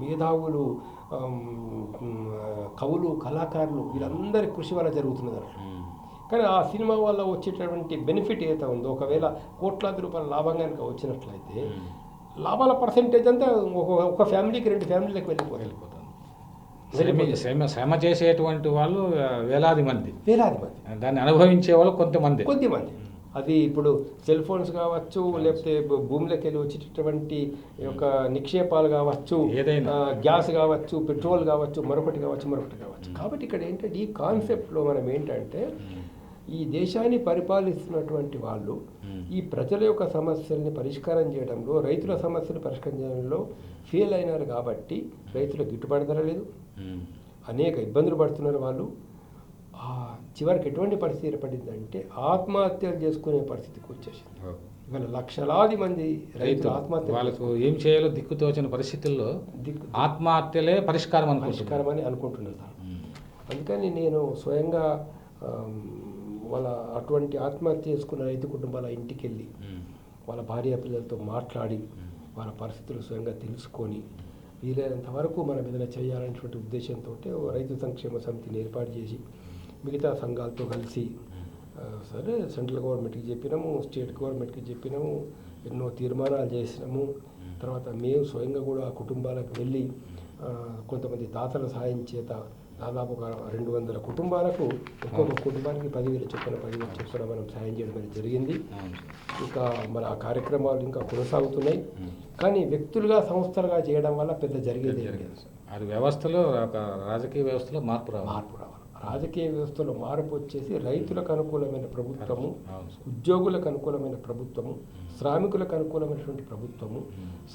మేధావులు, కవులు, కళాకారులు వీళ్ళందరి కృషి వల్ల జరుగుతున్నది. కానీ ఆ సినిమా వల్ల వచ్చేటటువంటి బెనిఫిట్ ఏదైతే ఉందో, ఒకవేళ కోట్లాది రూపాయల లాభం కనుక వచ్చినట్లయితే లాభాల పర్సెంటేజ్ అంతా ఒక ఫ్యామిలీకి 2 ఫ్యామిలీలకు వెళ్ళిపోతుంది. శ్రమ చేసేటువంటి వాళ్ళు వేలాది మంది, దాన్ని అనుభవించే వాళ్ళు కొద్దిమంది. అది ఇప్పుడు సెల్ ఫోన్స్ కావచ్చు, లేకపోతే భూమిలోకి వెళ్ళి వచ్చేటటువంటి యొక్క నిక్షేపాలు కావచ్చు, ఏదైనా గ్యాస్ కావచ్చు, పెట్రోల్ కావచ్చు, మరొకటి కావచ్చు. కాబట్టి ఇక్కడ ఏంటంటే ఈ కాన్సెప్ట్లో మనం ఏంటంటే ఈ దేశాన్ని పరిపాలిస్తున్నటువంటి వాళ్ళు ఈ ప్రజల యొక్క సమస్యల్ని పరిష్కారం చేయడంలో, రైతుల సమస్యలు పరిష్కారం చేయడంలో ఫెయిల్ అయినారు. కాబట్టి రైతులకు గిట్టుబాటు ధర లేదు, అనేక ఇబ్బందులు పడుతున్నారు వాళ్ళు. చివరికి ఎటువంటి పరిస్థితి ఏర్పడిందంటే ఆత్మహత్యలు చేసుకునే పరిస్థితికి వచ్చేసింది. ఇవాళ లక్షలాది మంది రైతులు ఆత్మహత్య, వాళ్ళకు ఏం చేయాలో దిక్కుతోచిన పరిస్థితుల్లో ఆత్మహత్యలే పరిష్కారం అని అనుకుంటున్నారు. అందుకని నేను స్వయంగా వాళ్ళ అటువంటి ఆత్మహత్య చేసుకున్న రైతు కుటుంబాల ఇంటికి వెళ్ళి వాళ్ళ భార్య పిల్లలతో మాట్లాడి వాళ్ళ పరిస్థితులు స్వయంగా తెలుసుకొని వీలైనంత వరకు మనం ఏదైనా చేయాలనేటువంటి ఉద్దేశంతో రైతు సంక్షేమ సమితిని ఏర్పాటు చేసి మిగతా సంఘాలతో కలిసి సరే సెంట్రల్ గవర్నమెంట్కి చెప్పినాము, స్టేట్ గవర్నమెంట్కి చెప్పినాము, ఎన్నో తీర్మానాలు చేసినాము. తర్వాత మేము స్వయంగా కూడా కుటుంబాలకు వెళ్ళి కొంతమంది దాతల సాయం చేత దాదాపు ఒక 200 కుటుంబాలకు, ఒక్కొక్క కుటుంబానికి 10,000 చొప్పున మనం సాయం చేయడం అనేది జరిగింది. ఇంకా మన ఆ కార్యక్రమాలు ఇంకా కొనసాగుతున్నాయి. కానీ వ్యక్తులుగా, సంస్థలుగా చేయడం వల్ల పెద్ద జరిగేది అది వ్యవస్థలో, ఒక రాజకీయ వ్యవస్థలో మార్పు రావాలి. రాజకీయ వ్యవస్థలో మార్పు వచ్చేసి రైతులకు అనుకూలమైన ప్రభుత్వము, అవును సార్. ఉద్యోగులకు అనుకూలమైన ప్రభుత్వము, శ్రామికులకు అనుకూలమైనటువంటి ప్రభుత్వము,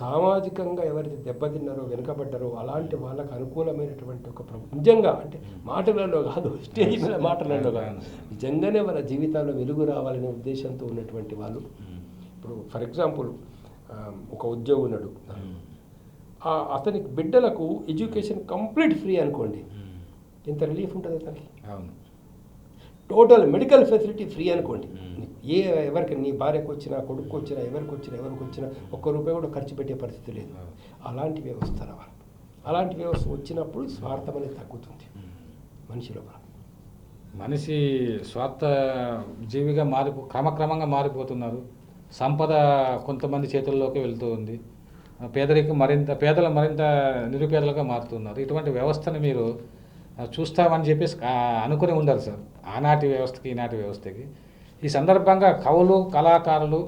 సామాజికంగా ఎవరైతే దెబ్బతిన్నారో వెనుకబడ్డారో అలాంటి వాళ్ళకు అనుకూలమైనటువంటి ఒక ప్రభుత్వం. నిజంగా అంటే మాటలలో కాదు, స్టేజ్ మీద మాటలలో కాదు, నిజంగానే వాళ్ళ జీవితాల్లో వెలుగు రావాలనే ఉద్దేశంతో ఉన్నటువంటి వాళ్ళు. ఇప్పుడు ఫర్ ఎగ్జాంపుల్ ఒక ఉద్యోగి ఉన్నాడు, అతనికి బిడ్డలకు ఎడ్యుకేషన్ కంప్లీట్ ఫ్రీ అనుకోండి, ఎంత రిలీఫ్ ఉంటుంది అతనికి. అవును. టోటల్ మెడికల్ ఫెసిలిటీ ఫ్రీ అనుకోండి, ఎవరికి నీ భార్యకు వచ్చినా, కొడుకు వచ్చినా, ఎవరికి వచ్చినా ఒక్క రూపాయి కూడా ఖర్చు పెట్టే పరిస్థితి లేదు. అలాంటి వ్యవస్థ రావాలి. అలాంటి వ్యవస్థ వచ్చినప్పుడు స్వార్థం అనేది తగ్గుతుంది మనిషి లోపల. మనిషి స్వార్థ జీవిగా క్రమక్రమంగా మారిపోతున్నారు. సంపద కొంతమంది చేతుల్లోకి వెళ్తూ ఉంది. పేదరికం పేదలు మరింత నిరుపేదలుగా మారుతున్నారు. ఇటువంటి వ్యవస్థను మీరు చూస్తామని చెప్పేసి అనుకుని ఉండాలి సార్, ఆనాటి వ్యవస్థకి ఈనాటి వ్యవస్థకి. ఈ సందర్భంగా కవులు, కళాకారులు,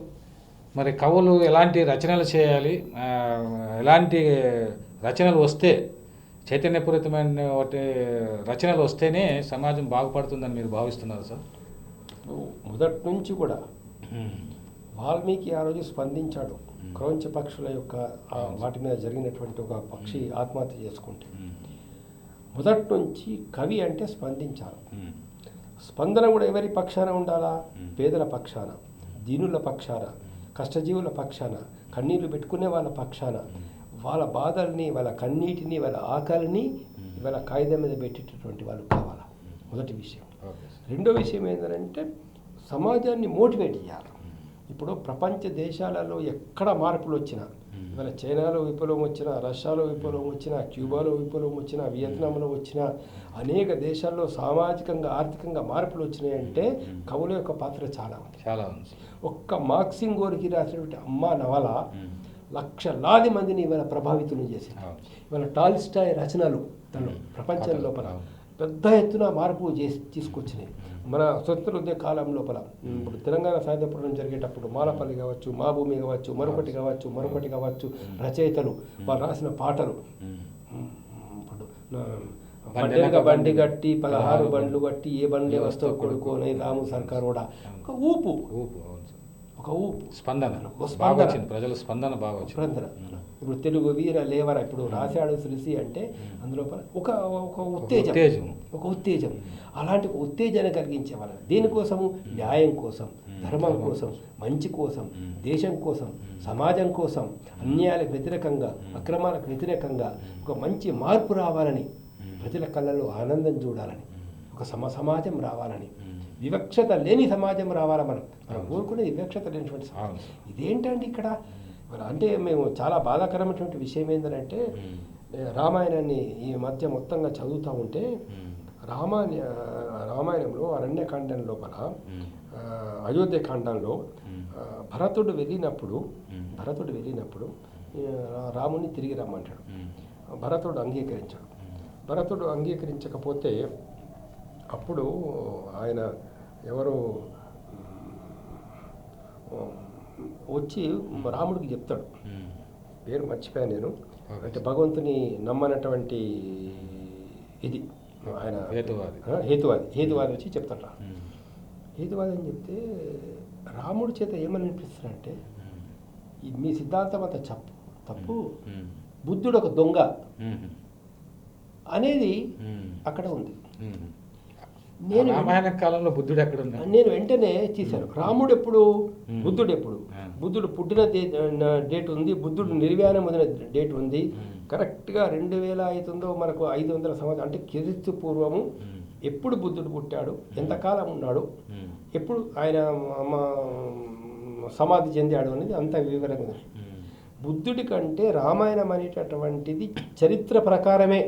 మరి కవులు ఎలాంటి రచనలు చేయాలి, ఎలాంటి రచనలు వస్తే, చైతన్యపూరితమైన రచనలు వస్తేనే సమాజం బాగుపడుతుందని మీరు భావిస్తున్నారు సార్? మొదటి నుంచి కూడా వాల్మీకి ఆ రోజు స్పందించాడు. క్రౌంచ పక్షుల యొక్క వాటి మీద జరిగినటువంటి ఒక పక్షి ఆత్మహత్య చేసుకుంటే మొదటి నుంచి కవి అంటే స్పందించాలి. స్పందన కూడా ఎవరి పక్షాన ఉండాలా? పేదల పక్షాన, దీనుల పక్షాన, కష్టజీవుల పక్షాన, కన్నీళ్లు పెట్టుకునే వాళ్ళ పక్షాన, వాళ్ళ బాధల్ని, వాళ్ళ కన్నీటిని, వాళ్ళ ఆకలిని వాళ్ళ కాగితం మీద పెట్టేటటువంటి వాళ్ళు కావాలా, మొదటి విషయం. రెండో విషయం ఏంటంటే సమాజాన్ని మోటివేట్ చేయాలి. ఇప్పుడు ప్రపంచ దేశాలలో ఎక్కడ మార్పులు వచ్చినా, ఇవాళ చైనాలో విప్లవం వచ్చినా, రష్యాలో విప్లవం వచ్చినా, క్యూబాలో విప్లవం వచ్చినా, వియత్నాంలో వచ్చినా, అనేక దేశాల్లో సామాజికంగా ఆర్థికంగా మార్పులు వచ్చినాయంటే కవుల యొక్క పాత్ర చాలా ఉంది. ఒక్క మార్క్సింగ్ గోరికి రాసినటువంటి అమ్మ నవల లక్షలాది మందిని ఇవాళ ప్రభావితులు చేసింది. ఇవాళ టాల్స్టాయ్ రచనలు తను ప్రపంచం లోపల పెద్ద ఎత్తున మార్పు తీసుకొచ్చినాయి. మన స్వతంత్ర ఉద్యమ కాలం లోపల ఇప్పుడు తెలంగాణ సాయుధ పోరాటం జరిగేటప్పుడు మాలపల్లి కావచ్చు, మా భూమి కావచ్చు, మరొకటి కావచ్చు రచయితలు వాళ్ళు రాసిన పాటలు, ఇప్పుడు బండి గట్టి 16 బండ్లు గట్టి ఏ బండి వస్తూ కొడుకోని రాము సర్కారోడా, ఒక ఊపు స్పందన, ప్రజల స్పందన బాగా వచ్చింది. ఇప్పుడు తెలుగు వీర లేవర ఇప్పుడు రాశాడు శ్రీసి అంటే అందులో ఒక ఉత్తేజం, అలాంటి ఉత్తేజన కలిగించే వాళ్ళని దేనికోసము? న్యాయం కోసం, ధర్మం కోసం, మంచి కోసం, దేశం కోసం, సమాజం కోసం, అన్యాయాలకు వ్యతిరేకంగా, అక్రమాలకు వ్యతిరేకంగా ఒక మంచి మార్పు రావాలని, ప్రజల కళ్ళలో ఆనందం చూడాలని, ఒక సమాజం రావాలని, వివక్షత లేని సమాజం రావాలా. మనం కోరుకునేది వివక్షత లేనిటువంటి సమాజం. ఇదేంటండి ఇక్కడ అంటే మేము చాలా బాధాకరమైనటువంటి విషయం ఏంటంటే రామాయణాన్ని ఈ మధ్య మొత్తంగా చదువుతూ ఉంటే రామాయణంలో అరణ్యకాండం లోపల అయోధ్యకాండంలో భరతుడు వెళ్ళినప్పుడు రాముని తిరిగి రమ్మంటాడు. భరతుడు అంగీకరించాడు. భరతుడు అంగీకరించకపోతే అప్పుడు ఆయన ఎవరో వచ్చి రాముడికి చెప్తాడు, పేరు మర్చిపోయాను నేను, అంటే భగవంతుని నమ్మనటువంటి ఇది ఆయన హేతువాది వచ్చి చెప్తాడు. హేతువాది అని చెప్తే రాముడి చేత ఏమని అనిపిస్తాడంటే మీ సిద్ధాంతం అంతా తప్పు, బుద్ధుడు ఒక దొంగ అనేది అక్కడ ఉంది. నేను రామాయణ కాలంలో బుద్ధుడు ఎక్కడ ఉన్నాడు? నేను వెంటనే తీశాను. రాముడు ఎప్పుడు, బుద్ధుడు ఎప్పుడు? బుద్ధుడు పుట్టిన డేట్ ఉంది, బుద్ధుడు నిర్వ్యానం వదిన డేట్ ఉంది. కరెక్ట్గా 2500 మనకు 500 సంవత్సరాలు అంటే క్రీస్తు పూర్వము ఎప్పుడు బుద్ధుడు పుట్టాడు, ఎంతకాలం ఉన్నాడు, ఎప్పుడు ఆయన సమాధి చెందాడు అనేది అంత వివరంగా. బుద్ధుడి కంటే రామాయణం అనేటటువంటిది చరిత్ర ప్రకారమే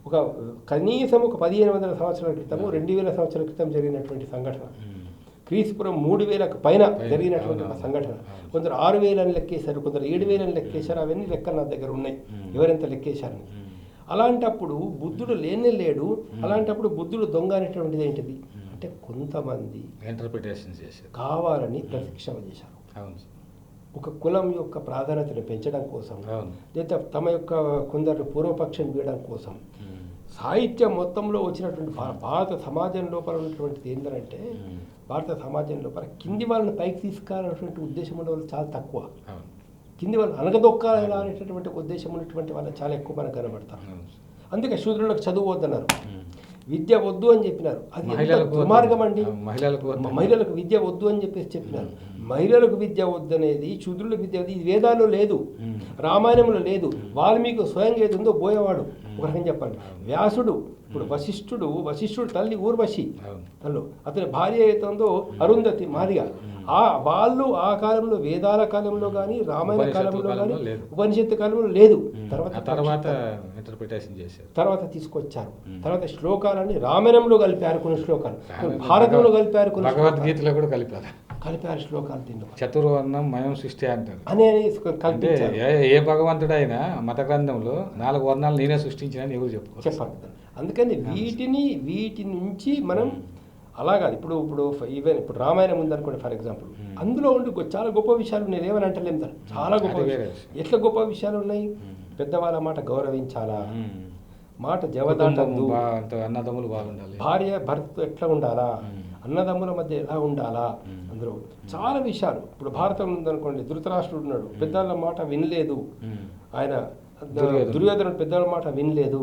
ఒక కనీసం ఒక 1500 సంవత్సరాల క్రితము, 2000 సంవత్సరాల క్రితం జరిగినటువంటి సంఘటన. క్రీస్తుపురం 3000కు పైన జరిగినటువంటి ఒక సంఘటన. కొందరు 6000 అని లెక్కేశారు, కొందరు 7000 అని లెక్కేశారు. అవన్నీ లెక్కలు నా దగ్గర ఉన్నాయి, ఎవరెంత లెక్కేశారని. అలాంటప్పుడు బుద్ధుడు లేడు. అలాంటప్పుడు బుద్ధుడు దొంగ అనేటువంటిది ఏంటిది అంటే కొంతమంది ఇంటర్ప్రిటేషన్ చేశారు, కావాలని ప్రతిక్షేప చేశారు. ఒక కులం యొక్క ప్రాధాన్యతను పెంచడం కోసం, లేదా తమ యొక్క కొందరు పూర్వపక్షం వేయడం కోసం సాహిత్యం మొత్తంలో వచ్చినటువంటి భారత సమాజం లోపల ఉన్నటువంటిది ఏంటంటే భారత సమాజం లోపల కింది వాళ్ళని పైకి తీసుకురావాలనేటువంటి ఉద్దేశం ఉన్న వాళ్ళు చాలా తక్కువ. కింది వాళ్ళు అనగదొక్కాలి అనేటటువంటి ఉద్దేశం ఉన్నటువంటి వాళ్ళు చాలా ఎక్కువ మనకు కనబడతారు. అందుకే శూద్రులకు చదువు వద్దన్నారు, విద్య వద్దు అని చెప్పినారు. అది దుర్మార్గం అండి. మహిళలకు విద్య వద్దు అని చెప్పినారు. మహిళలకు విద్య వద్దనేది, శూద్రుల విద్య ఇది వేదాల్లో లేదు, రామాయణంలో లేదు. వాల్మీకి స్వయంగా ఏది ఉందో పోయేవాడు. ఒక రకం చెప్పండి, వ్యాసుడు, ఇప్పుడు వశిష్ఠుడు తల్లి ఊర్వశి, అతని భార్య అయితే ఉందో అరుంధతి మాదిగా. వాళ్ళు ఆ కాలంలో వేదాల కాలంలో కానీ రామాయణ కాలంలో కానీ ఉపనిషత్తు కాలంలో లేదు. తర్వాత తీసుకొచ్చారు. తర్వాత శ్లోకాలని రామాయణంలో కలిపారు, కొన్ని శ్లోకాలు భారతంలో కలిపారు, కొన్ని భగవద్గీతలో కూడా కలిపారు శ్లోకాలు తిన్న చతుర్వర్ణం మయం సృష్టి అంటారు. కల్పించారు. ఏ భగవంతుడైనా మత గ్రంథంలో 4 వర్ణాలు నేనే సృష్టించిన ఎవరు చెప్పాలి. అందుకని వీటి నుంచి మనం అలాగా ఇప్పుడు ఈవెన్ ఇప్పుడు రామాయణం ఉందనుకోండి ఫర్ ఎగ్జాంపుల్, అందులో ఉండి చాలా గొప్ప విషయాలు ఉన్నాయి. ఏమని అంటలేం సార్, చాలా గొప్ప విషయాలు. ఎట్లా గొప్ప విషయాలు ఉన్నాయి? పెద్దవాళ్ళ మాట గౌరవించాలా, మాట జవదాటద్దు, అన్నదమ్ములు బాగుండాలి, భార్య భర్త ఎట్లా ఉండాలా, అన్నదమ్ముల మధ్య ఎలా ఉండాలా, అందులో చాలా విషయాలు. ఇప్పుడు భారతం ఉందనుకోండి, ధృతరాష్ట్రుడు ఉన్నాడు, పెద్దవాళ్ళ మాట వినలేదు ఆయన. దుర్యోధనుడు పెద్దవాళ్ళ మాట వినలేదు.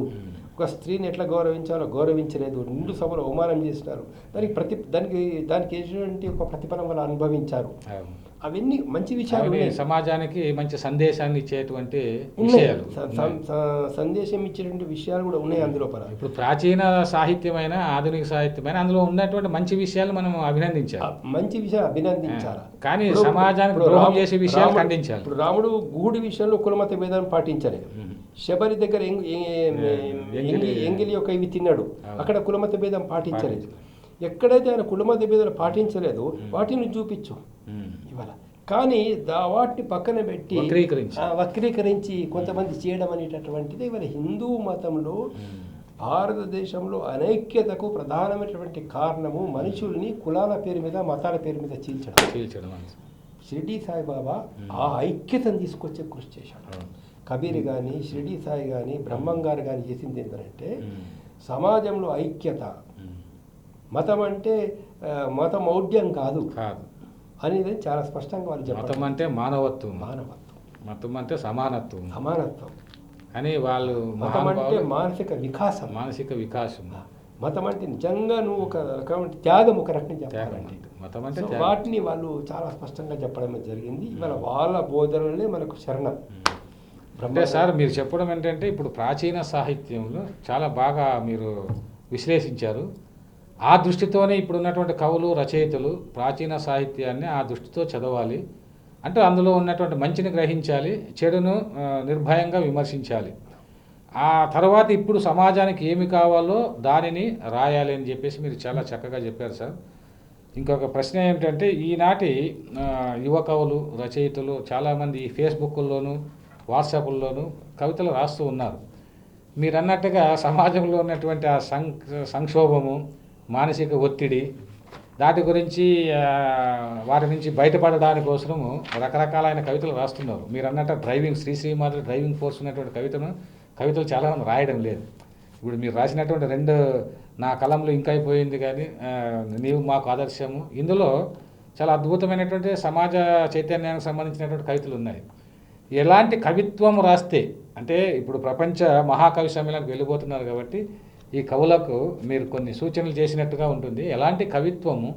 ఒక స్త్రీని ఎట్లా గౌరవించాలో గౌరవించలేదు, నిండు సభలో అవమానం చేసినారు. దానికి ఎటువంటి ఒక ప్రతిఫలం వల్ల అనుభవించారు. అవన్నీ మంచి విషయాలు, సమాజానికి మంచి సందేశాన్ని ఇచ్చేటువంటి సందేశం ఇచ్చేటువంటి విషయాలు కూడా ఉన్నాయి అందులో. ఇప్పుడు ప్రాచీన సాహిత్యమైన ఆధునిక సాహిత్యమైన అందులో ఉన్నటువంటి మంచి విషయాలు మనం అభినందించాలి, మంచి విషయాలు అభినందించాలి. కానీ సమాజానికి ద్రోహం చేసే విషయాలు ఖండించాలి. ఇప్పుడు రాముడు గుహుడి విషయంలో కులమత భేదాన్ని పాటించలేదు. శబరి దగ్గర ఎంగిలి యొక్క ఇవి తిన్నాడు, అక్కడ కులమత భేదం పాటించలేదు. ఎక్కడైతే ఆయన కులమత భేదాలు పాటించలేదు వాటిని చూపించు ఇవాళ. కానీ వాటిని పక్కన పెట్టి వక్రీకరించి కొంతమంది చేయడం అనేటటువంటిది ఇవాళ హిందూ మతంలో భారతదేశంలో అనైక్యతకు ప్రధానమైనటువంటి కారణము మనుషుల్ని కులాల పేరు మీద మతాల పేరు మీద చీల్చడం. షిరిడీ సాయిబాబా ఆ ఐక్యతను తీసుకొచ్చే కృషి చేశాడు. కబీర్ కానీ షిరిడీ సాయి కానీ బ్రహ్మం గారు కానీ చేసింది ఏంటంటే సమాజంలో ఐక్యత. మతం అంటే మతమౌఢ్యం కాదు అనేది చాలా స్పష్టంగా వాళ్ళు చెప్పారు. మతం అంటే మానవత్వం, మతం అంటే సమానత్వం అని వాళ్ళు. మతం అంటే మానసిక వికాసం. మతం అంటే నిజంగా నువ్వు ఒక రకమైన త్యాగం, ఒక రకం చెప్పాలండి. మతం అంటే వాటిని వాళ్ళు చాలా స్పష్టంగా చెప్పడం జరిగింది. ఇవాళ వాళ్ళ బోధనలే మనకు శరణం. అంటే సార్ మీరు చెప్పడం ఏంటంటే ఇప్పుడు ప్రాచీన సాహిత్యంలో చాలా బాగా మీరు విశ్లేషించారు. ఆ దృష్టితోనే ఇప్పుడు ఉన్నటువంటి కవులు రచయితలు ప్రాచీన సాహిత్యాన్ని ఆ దృష్టితో చదవాలి. అంటే అందులో ఉన్నటువంటి మంచిని గ్రహించాలి, చెడును నిర్భయంగా విమర్శించాలి. ఆ తర్వాత ఇప్పుడు సమాజానికి ఏమి కావాలో దానిని రాయాలి అని చెప్పేసి మీరు చాలా చక్కగా చెప్పారు సార్. ఇంకొక ప్రశ్న ఏమిటంటే ఈనాటి యువ కవులు రచయితలు చాలామంది ఫేస్బుక్లోను వాట్సాప్ల్లోనూ కవితలు రాస్తూ ఉన్నారు. మీరు అన్నట్టుగా సమాజంలో ఉన్నటువంటి ఆ సంక్షోభము, మానసిక ఒత్తిడి, దాటి గురించి వాటి నుంచి బయటపడడానికి కోసము రకరకాలైన కవితలు రాస్తున్నారు. మీరు అన్నట్టు శ్రీశ్రీమాధురి డ్రైవింగ్ ఫోర్స్ ఉన్నటువంటి కవితలు చాలామంది రాయడం లేదు. ఇప్పుడు మీరు రాసినటువంటి 2 నా కలంలో ఇంకా అయిపోయింది కానీ నీవు మాకు ఆదర్శము, ఇందులో చాలా అద్భుతమైనటువంటి సమాజ చైతన్యానికి సంబంధించినటువంటి కవితలు ఉన్నాయి. ఎలాంటి కవిత్వం రాస్తే, అంటే ఇప్పుడు ప్రపంచ మహాకవి సమ్మేళనకు వెళ్ళిపోతున్నారు కాబట్టి ఈ కవులకు మీరు కొన్ని సూచనలు చేసినట్టుగా ఉంటుంది. ఎలాంటి కవిత్వము,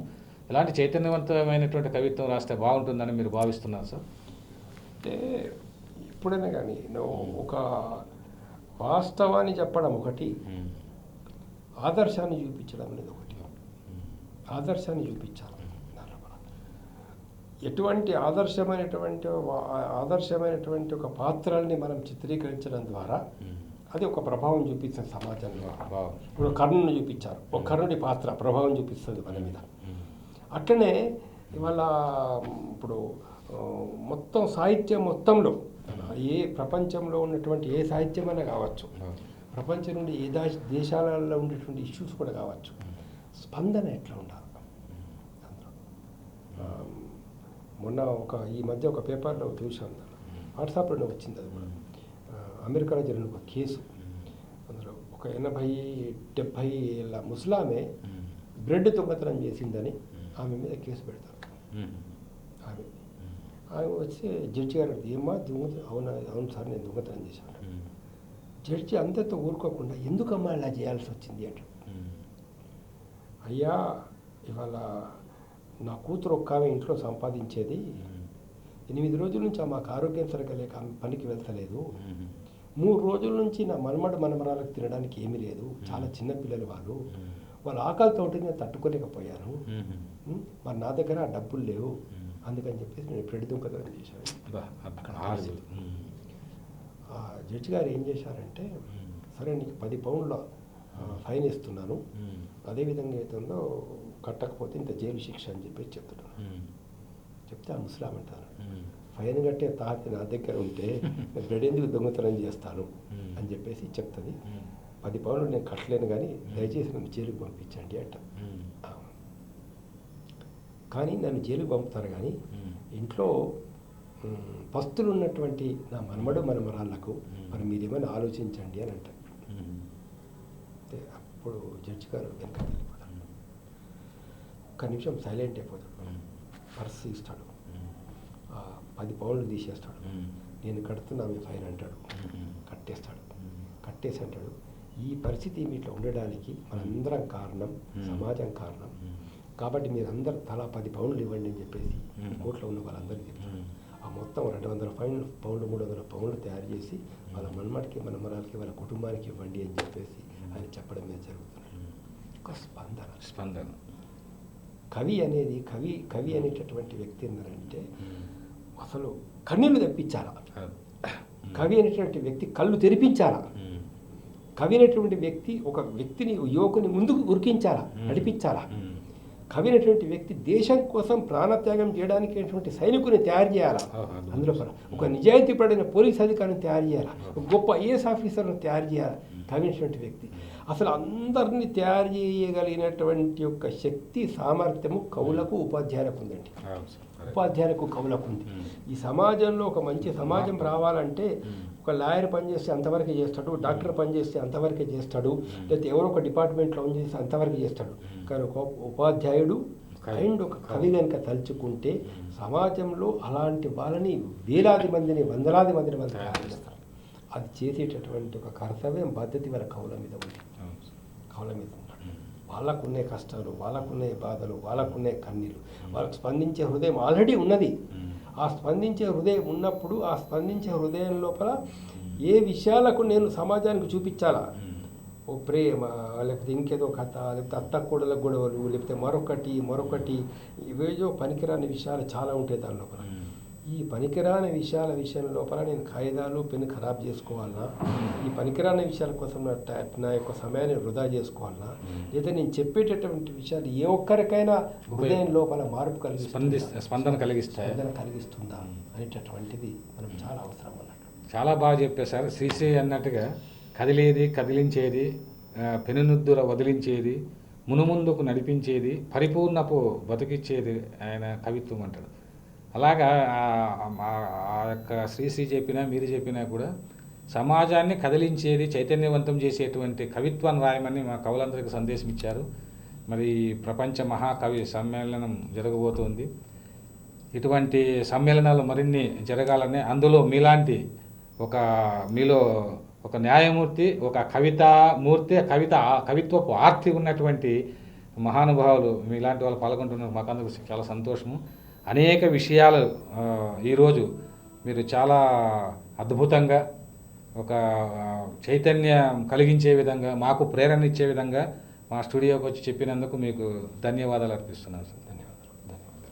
ఎలాంటి చైతన్యవంతమైనటువంటి కవిత్వం రాస్తే బాగుంటుందని మీరు భావిస్తున్నారు సార్? అంటే ఎప్పుడైనా కానీ ఒక వాస్తవాన్ని చెప్పడం ఒకటి, ఆదర్శాన్ని చూపించడం అనేది ఒకటి. ఆదర్శాన్ని చూపించాలి. ఎటువంటి ఆదర్శమైనటువంటి ఒక పాత్రల్ని మనం చిత్రీకరించడం ద్వారా అది ఒక ప్రభావం చూపిస్తుంది సమాజంలో. ఇప్పుడు కర్ణుని చూపించారు, ఒక కర్ణుడి పాత్ర ప్రభావం చూపిస్తుంది మన మీద. అట్లనే ఇవాళ ఇప్పుడు మొత్తం సాహిత్యం మొత్తంలో ఏ ప్రపంచంలో ఉన్నటువంటి ఏ సాహిత్యమైనా కావచ్చు, ప్రపంచం నుండి ఏ దేశాలలో ఉండేటువంటి ఇష్యూస్ కూడా కావచ్చు, స్పందన ఎట్లా ఉండాలి. మొన్న ఈ మధ్య ఒక పేపర్లో చూసాను, వాట్సాప్లో వచ్చింది. అది కూడా అమెరికాలో జరిగిన ఒక కేసు. అందులో ఒక ఒక 80-70 ఏళ్ళ ముసలామె బ్రెడ్ దొంగతనం చేసిందని ఆమె మీద కేసు పెడతారు. ఆమె వచ్చి జడ్జి గారు ఏమా దొంగతనం అవును సార్ నేను దొంగతనం చేశాను. జడ్జి అంతతో ఊరుకోకుండా ఎందుకమ్మా ఇలా చేయాల్సి వచ్చింది అంటాడు. అయ్యా ఇవాళ నా కూతురు ఒక్క ఆమె ఇంట్లో సంపాదించేది 8 రోజుల నుంచి మాకు ఆరోగ్యం సరిగ్గా లేక ఆమె పనికి వెళ్తలేదు. 3 రోజుల నుంచి నా మనమరాలకు తినడానికి ఏమీ లేదు. చాలా చిన్నపిల్లలు వాళ్ళ ఆకలితో ఉంటుంది, నేను తట్టుకోలేకపోయాను. మరి నా దగ్గర ఆ డబ్బులు లేవు, అందుకని చెప్పేసి నేను బ్రెడ్ దొంగతనం చేశాను. జడ్జి గారు ఏం చేశారంటే సరే నీకు 10 పౌండ్ల ఫైన్ ఇస్తున్నాను, అదేవిధంగా ఏదో కట్టకపోతే ఇంత జైలు శిక్ష అని చెప్పేసి చెప్తున్నాను. చెప్తే ఆ ముస్లాం అంటారు ఫైన్ కట్టే తాహతి నా దగ్గర ఉంటే నేను బ్రెడ్ ఎందుకు దొంగతనం చేస్తాను అని చెప్పేసి చెప్తుంది. 10 పౌండ్లు నేను కట్టలేను కానీ దయచేసి నన్ను జైలుకి పంపించండి అంట. కానీ నన్ను జైలుకి పంపుతారు కానీ ఇంట్లో పస్తులు ఉన్నటువంటి నా మనమరాళ్లకు మరి మీరేమైనా ఆలోచించండి అని అంటారు. అప్పుడు జడ్జి గారు వెనక వెళ్ళిపోతాడు. ఒక్క నిమిషం సైలెంట్ అయిపోతాడు. పర్స్ ఇస్తాడు, 10 పౌండ్లు తీసేస్తాడు. నేను కడుతున్నా మీ ఫైన్ అంటాడు. కట్టేసి అంటాడు ఈ పరిస్థితి మీట్లో ఉండడానికి మనందరం కారణం, సమాజం కారణం కాబట్టి మీరందరూ తలా 10 పౌండ్లు ఇవ్వండి అని చెప్పేసి కోర్టులో ఉన్న వాళ్ళందరికీ చెప్తారు. ఆ మొత్తం 200 పౌండ్లు 300 పౌండ్లు తయారు చేసి వాళ్ళ మనమరాలకి వాళ్ళ కుటుంబానికి ఇవ్వండి అని చెప్పేసి ఆయన చెప్పడం మీద జరుగుతుంది. ఒక స్పందన కవి అనేటటువంటి వ్యక్తి ఏంటంటే అసలు కన్నీళ్లు తెప్పించాలా, కవి అనేటువంటి వ్యక్తి కళ్ళు తెరిపించాలా, కవి అనేటువంటి వ్యక్తి ఒక వ్యక్తిని యువకుని ముందుకు ఉరికించాలా, నడిపించాలా. కవి అనేటువంటి వ్యక్తి దేశం కోసం ప్రాణత్యాగం చేయడానికి అనేటువంటి సైనికుని తయారు చేయాలా, అందులో ఒక నిజాయితీ పడిన పోలీస్ అధికారిని తయారు చేయాలా, ఒక గొప్ప ఐఏఎస్ ఆఫీసర్ను తయారు చేయాలి. కవి అనేటువంటి వ్యక్తి అసలు అందరినీ తయారు చేయగలిగినటువంటి యొక్క శక్తి సామర్థ్యము కవులకు ఉపాధ్యాయులకు ఉందండి. ఉపాధ్యాయులకు కవులకు ఉంది. ఈ సమాజంలో ఒక మంచి సమాజం రావాలంటే ఒక లాయర్ పనిచేస్తే అంతవరకే చేస్తాడు, డాక్టర్ పనిచేస్తే అంతవరకే చేస్తాడు, లేకపోతే ఎవరో ఒక డిపార్ట్మెంట్లో చేస్తే అంతవరకు చేస్తాడు. కానీ ఒక ఉపాధ్యాయుడు అండ్ ఒక కవి కనుక తలుచుకుంటే సమాజంలో అలాంటి వాళ్ళని వేలాది మందిని వందలాది మందిని వాళ్ళు తయారు చేస్తారు. అది చేసేటటువంటి ఒక కర్తవ్యం బాధ్యత వాళ్ళ కవుల మీద ఉంది. ఉంటాడు. వాళ్ళకున్నే కష్టాలు, వాళ్ళకున్నే బాధలు, వాళ్ళకున్నే కన్నీళ్ళు, వాళ్ళకు స్పందించే హృదయం ఆల్రెడీ ఉన్నది. ఆ స్పందించే హృదయం ఉన్నప్పుడు ఆ స్పందించే హృదయం లోపల ఏ విషయాలకు నేను సమాజానికి చూపించాలా, ఓ ప్రేమ లేకపోతే ఇంకేదో కథ, లేకపోతే అత్తకోడల గొడవలు, లేకపోతే మరొకటి ఇవేజో పనికిరాని విషయాలు చాలా ఉంటాయి దాని లోపల. ఈ పనికిరాని విషయం లోపల నేను కాగితాలు పెన్ను ఖరాబ్ చేసుకోవాలన్నా, ఈ పనికిరాని విషయాల కోసం నా యొక్క సమయాన్ని వృధా చేసుకోవాలన్నా, లేదా నేను చెప్పేటటువంటి విషయాలు ఏ ఒక్కరికైనా హృదయం లోపల మార్పు స్పందన కలిగిస్తుందా అనేటటువంటిది మనం చాలా అవసరం అన్నట్టు. చాలా బాగా చెప్పారు సార్. శ్రీశ్రీ అన్నట్టుగా కదిలేది, కదిలించేది, పెనునుద్దుర వదిలించేది, మునుముందుకు నడిపించేది, పరిపూర్ణపు బతికిచ్చేది ఆయన కవిత్వం అంటాడు. అలాగా ఆ యొక్క శ్రీశ్రీ చెప్పినా మీరు చెప్పినా కూడా సమాజాన్ని కదిలించేది, చైతన్యవంతం చేసేటువంటి కవిత్వాన్ని రాయమని మా కవులందరికీ సందేశం ఇచ్చారు. మరి ప్రపంచ మహాకవి సమ్మేళనం జరగబోతోంది. ఇటువంటి సమ్మేళనాలు మరిన్ని జరగాలని, అందులో మీలాంటి మీలో ఒక న్యాయమూర్తి, ఒక కవితామూర్తి, కవిత్వపు ఆర్తి ఉన్నటువంటి మహానుభావులు మీలాంటి వాళ్ళు పాల్గొంటున్నారు. మాకందరికి చాలా సంతోషము. అనేక విషయాలు ఈరోజు మీరు చాలా అద్భుతంగా ఒక చైతన్యం కలిగించే విధంగా, మాకు ప్రేరణ ఇచ్చే విధంగా మా స్టూడియోకి వచ్చి చెప్పినందుకు మీకు ధన్యవాదాలు అర్పిస్తున్నాను సార్.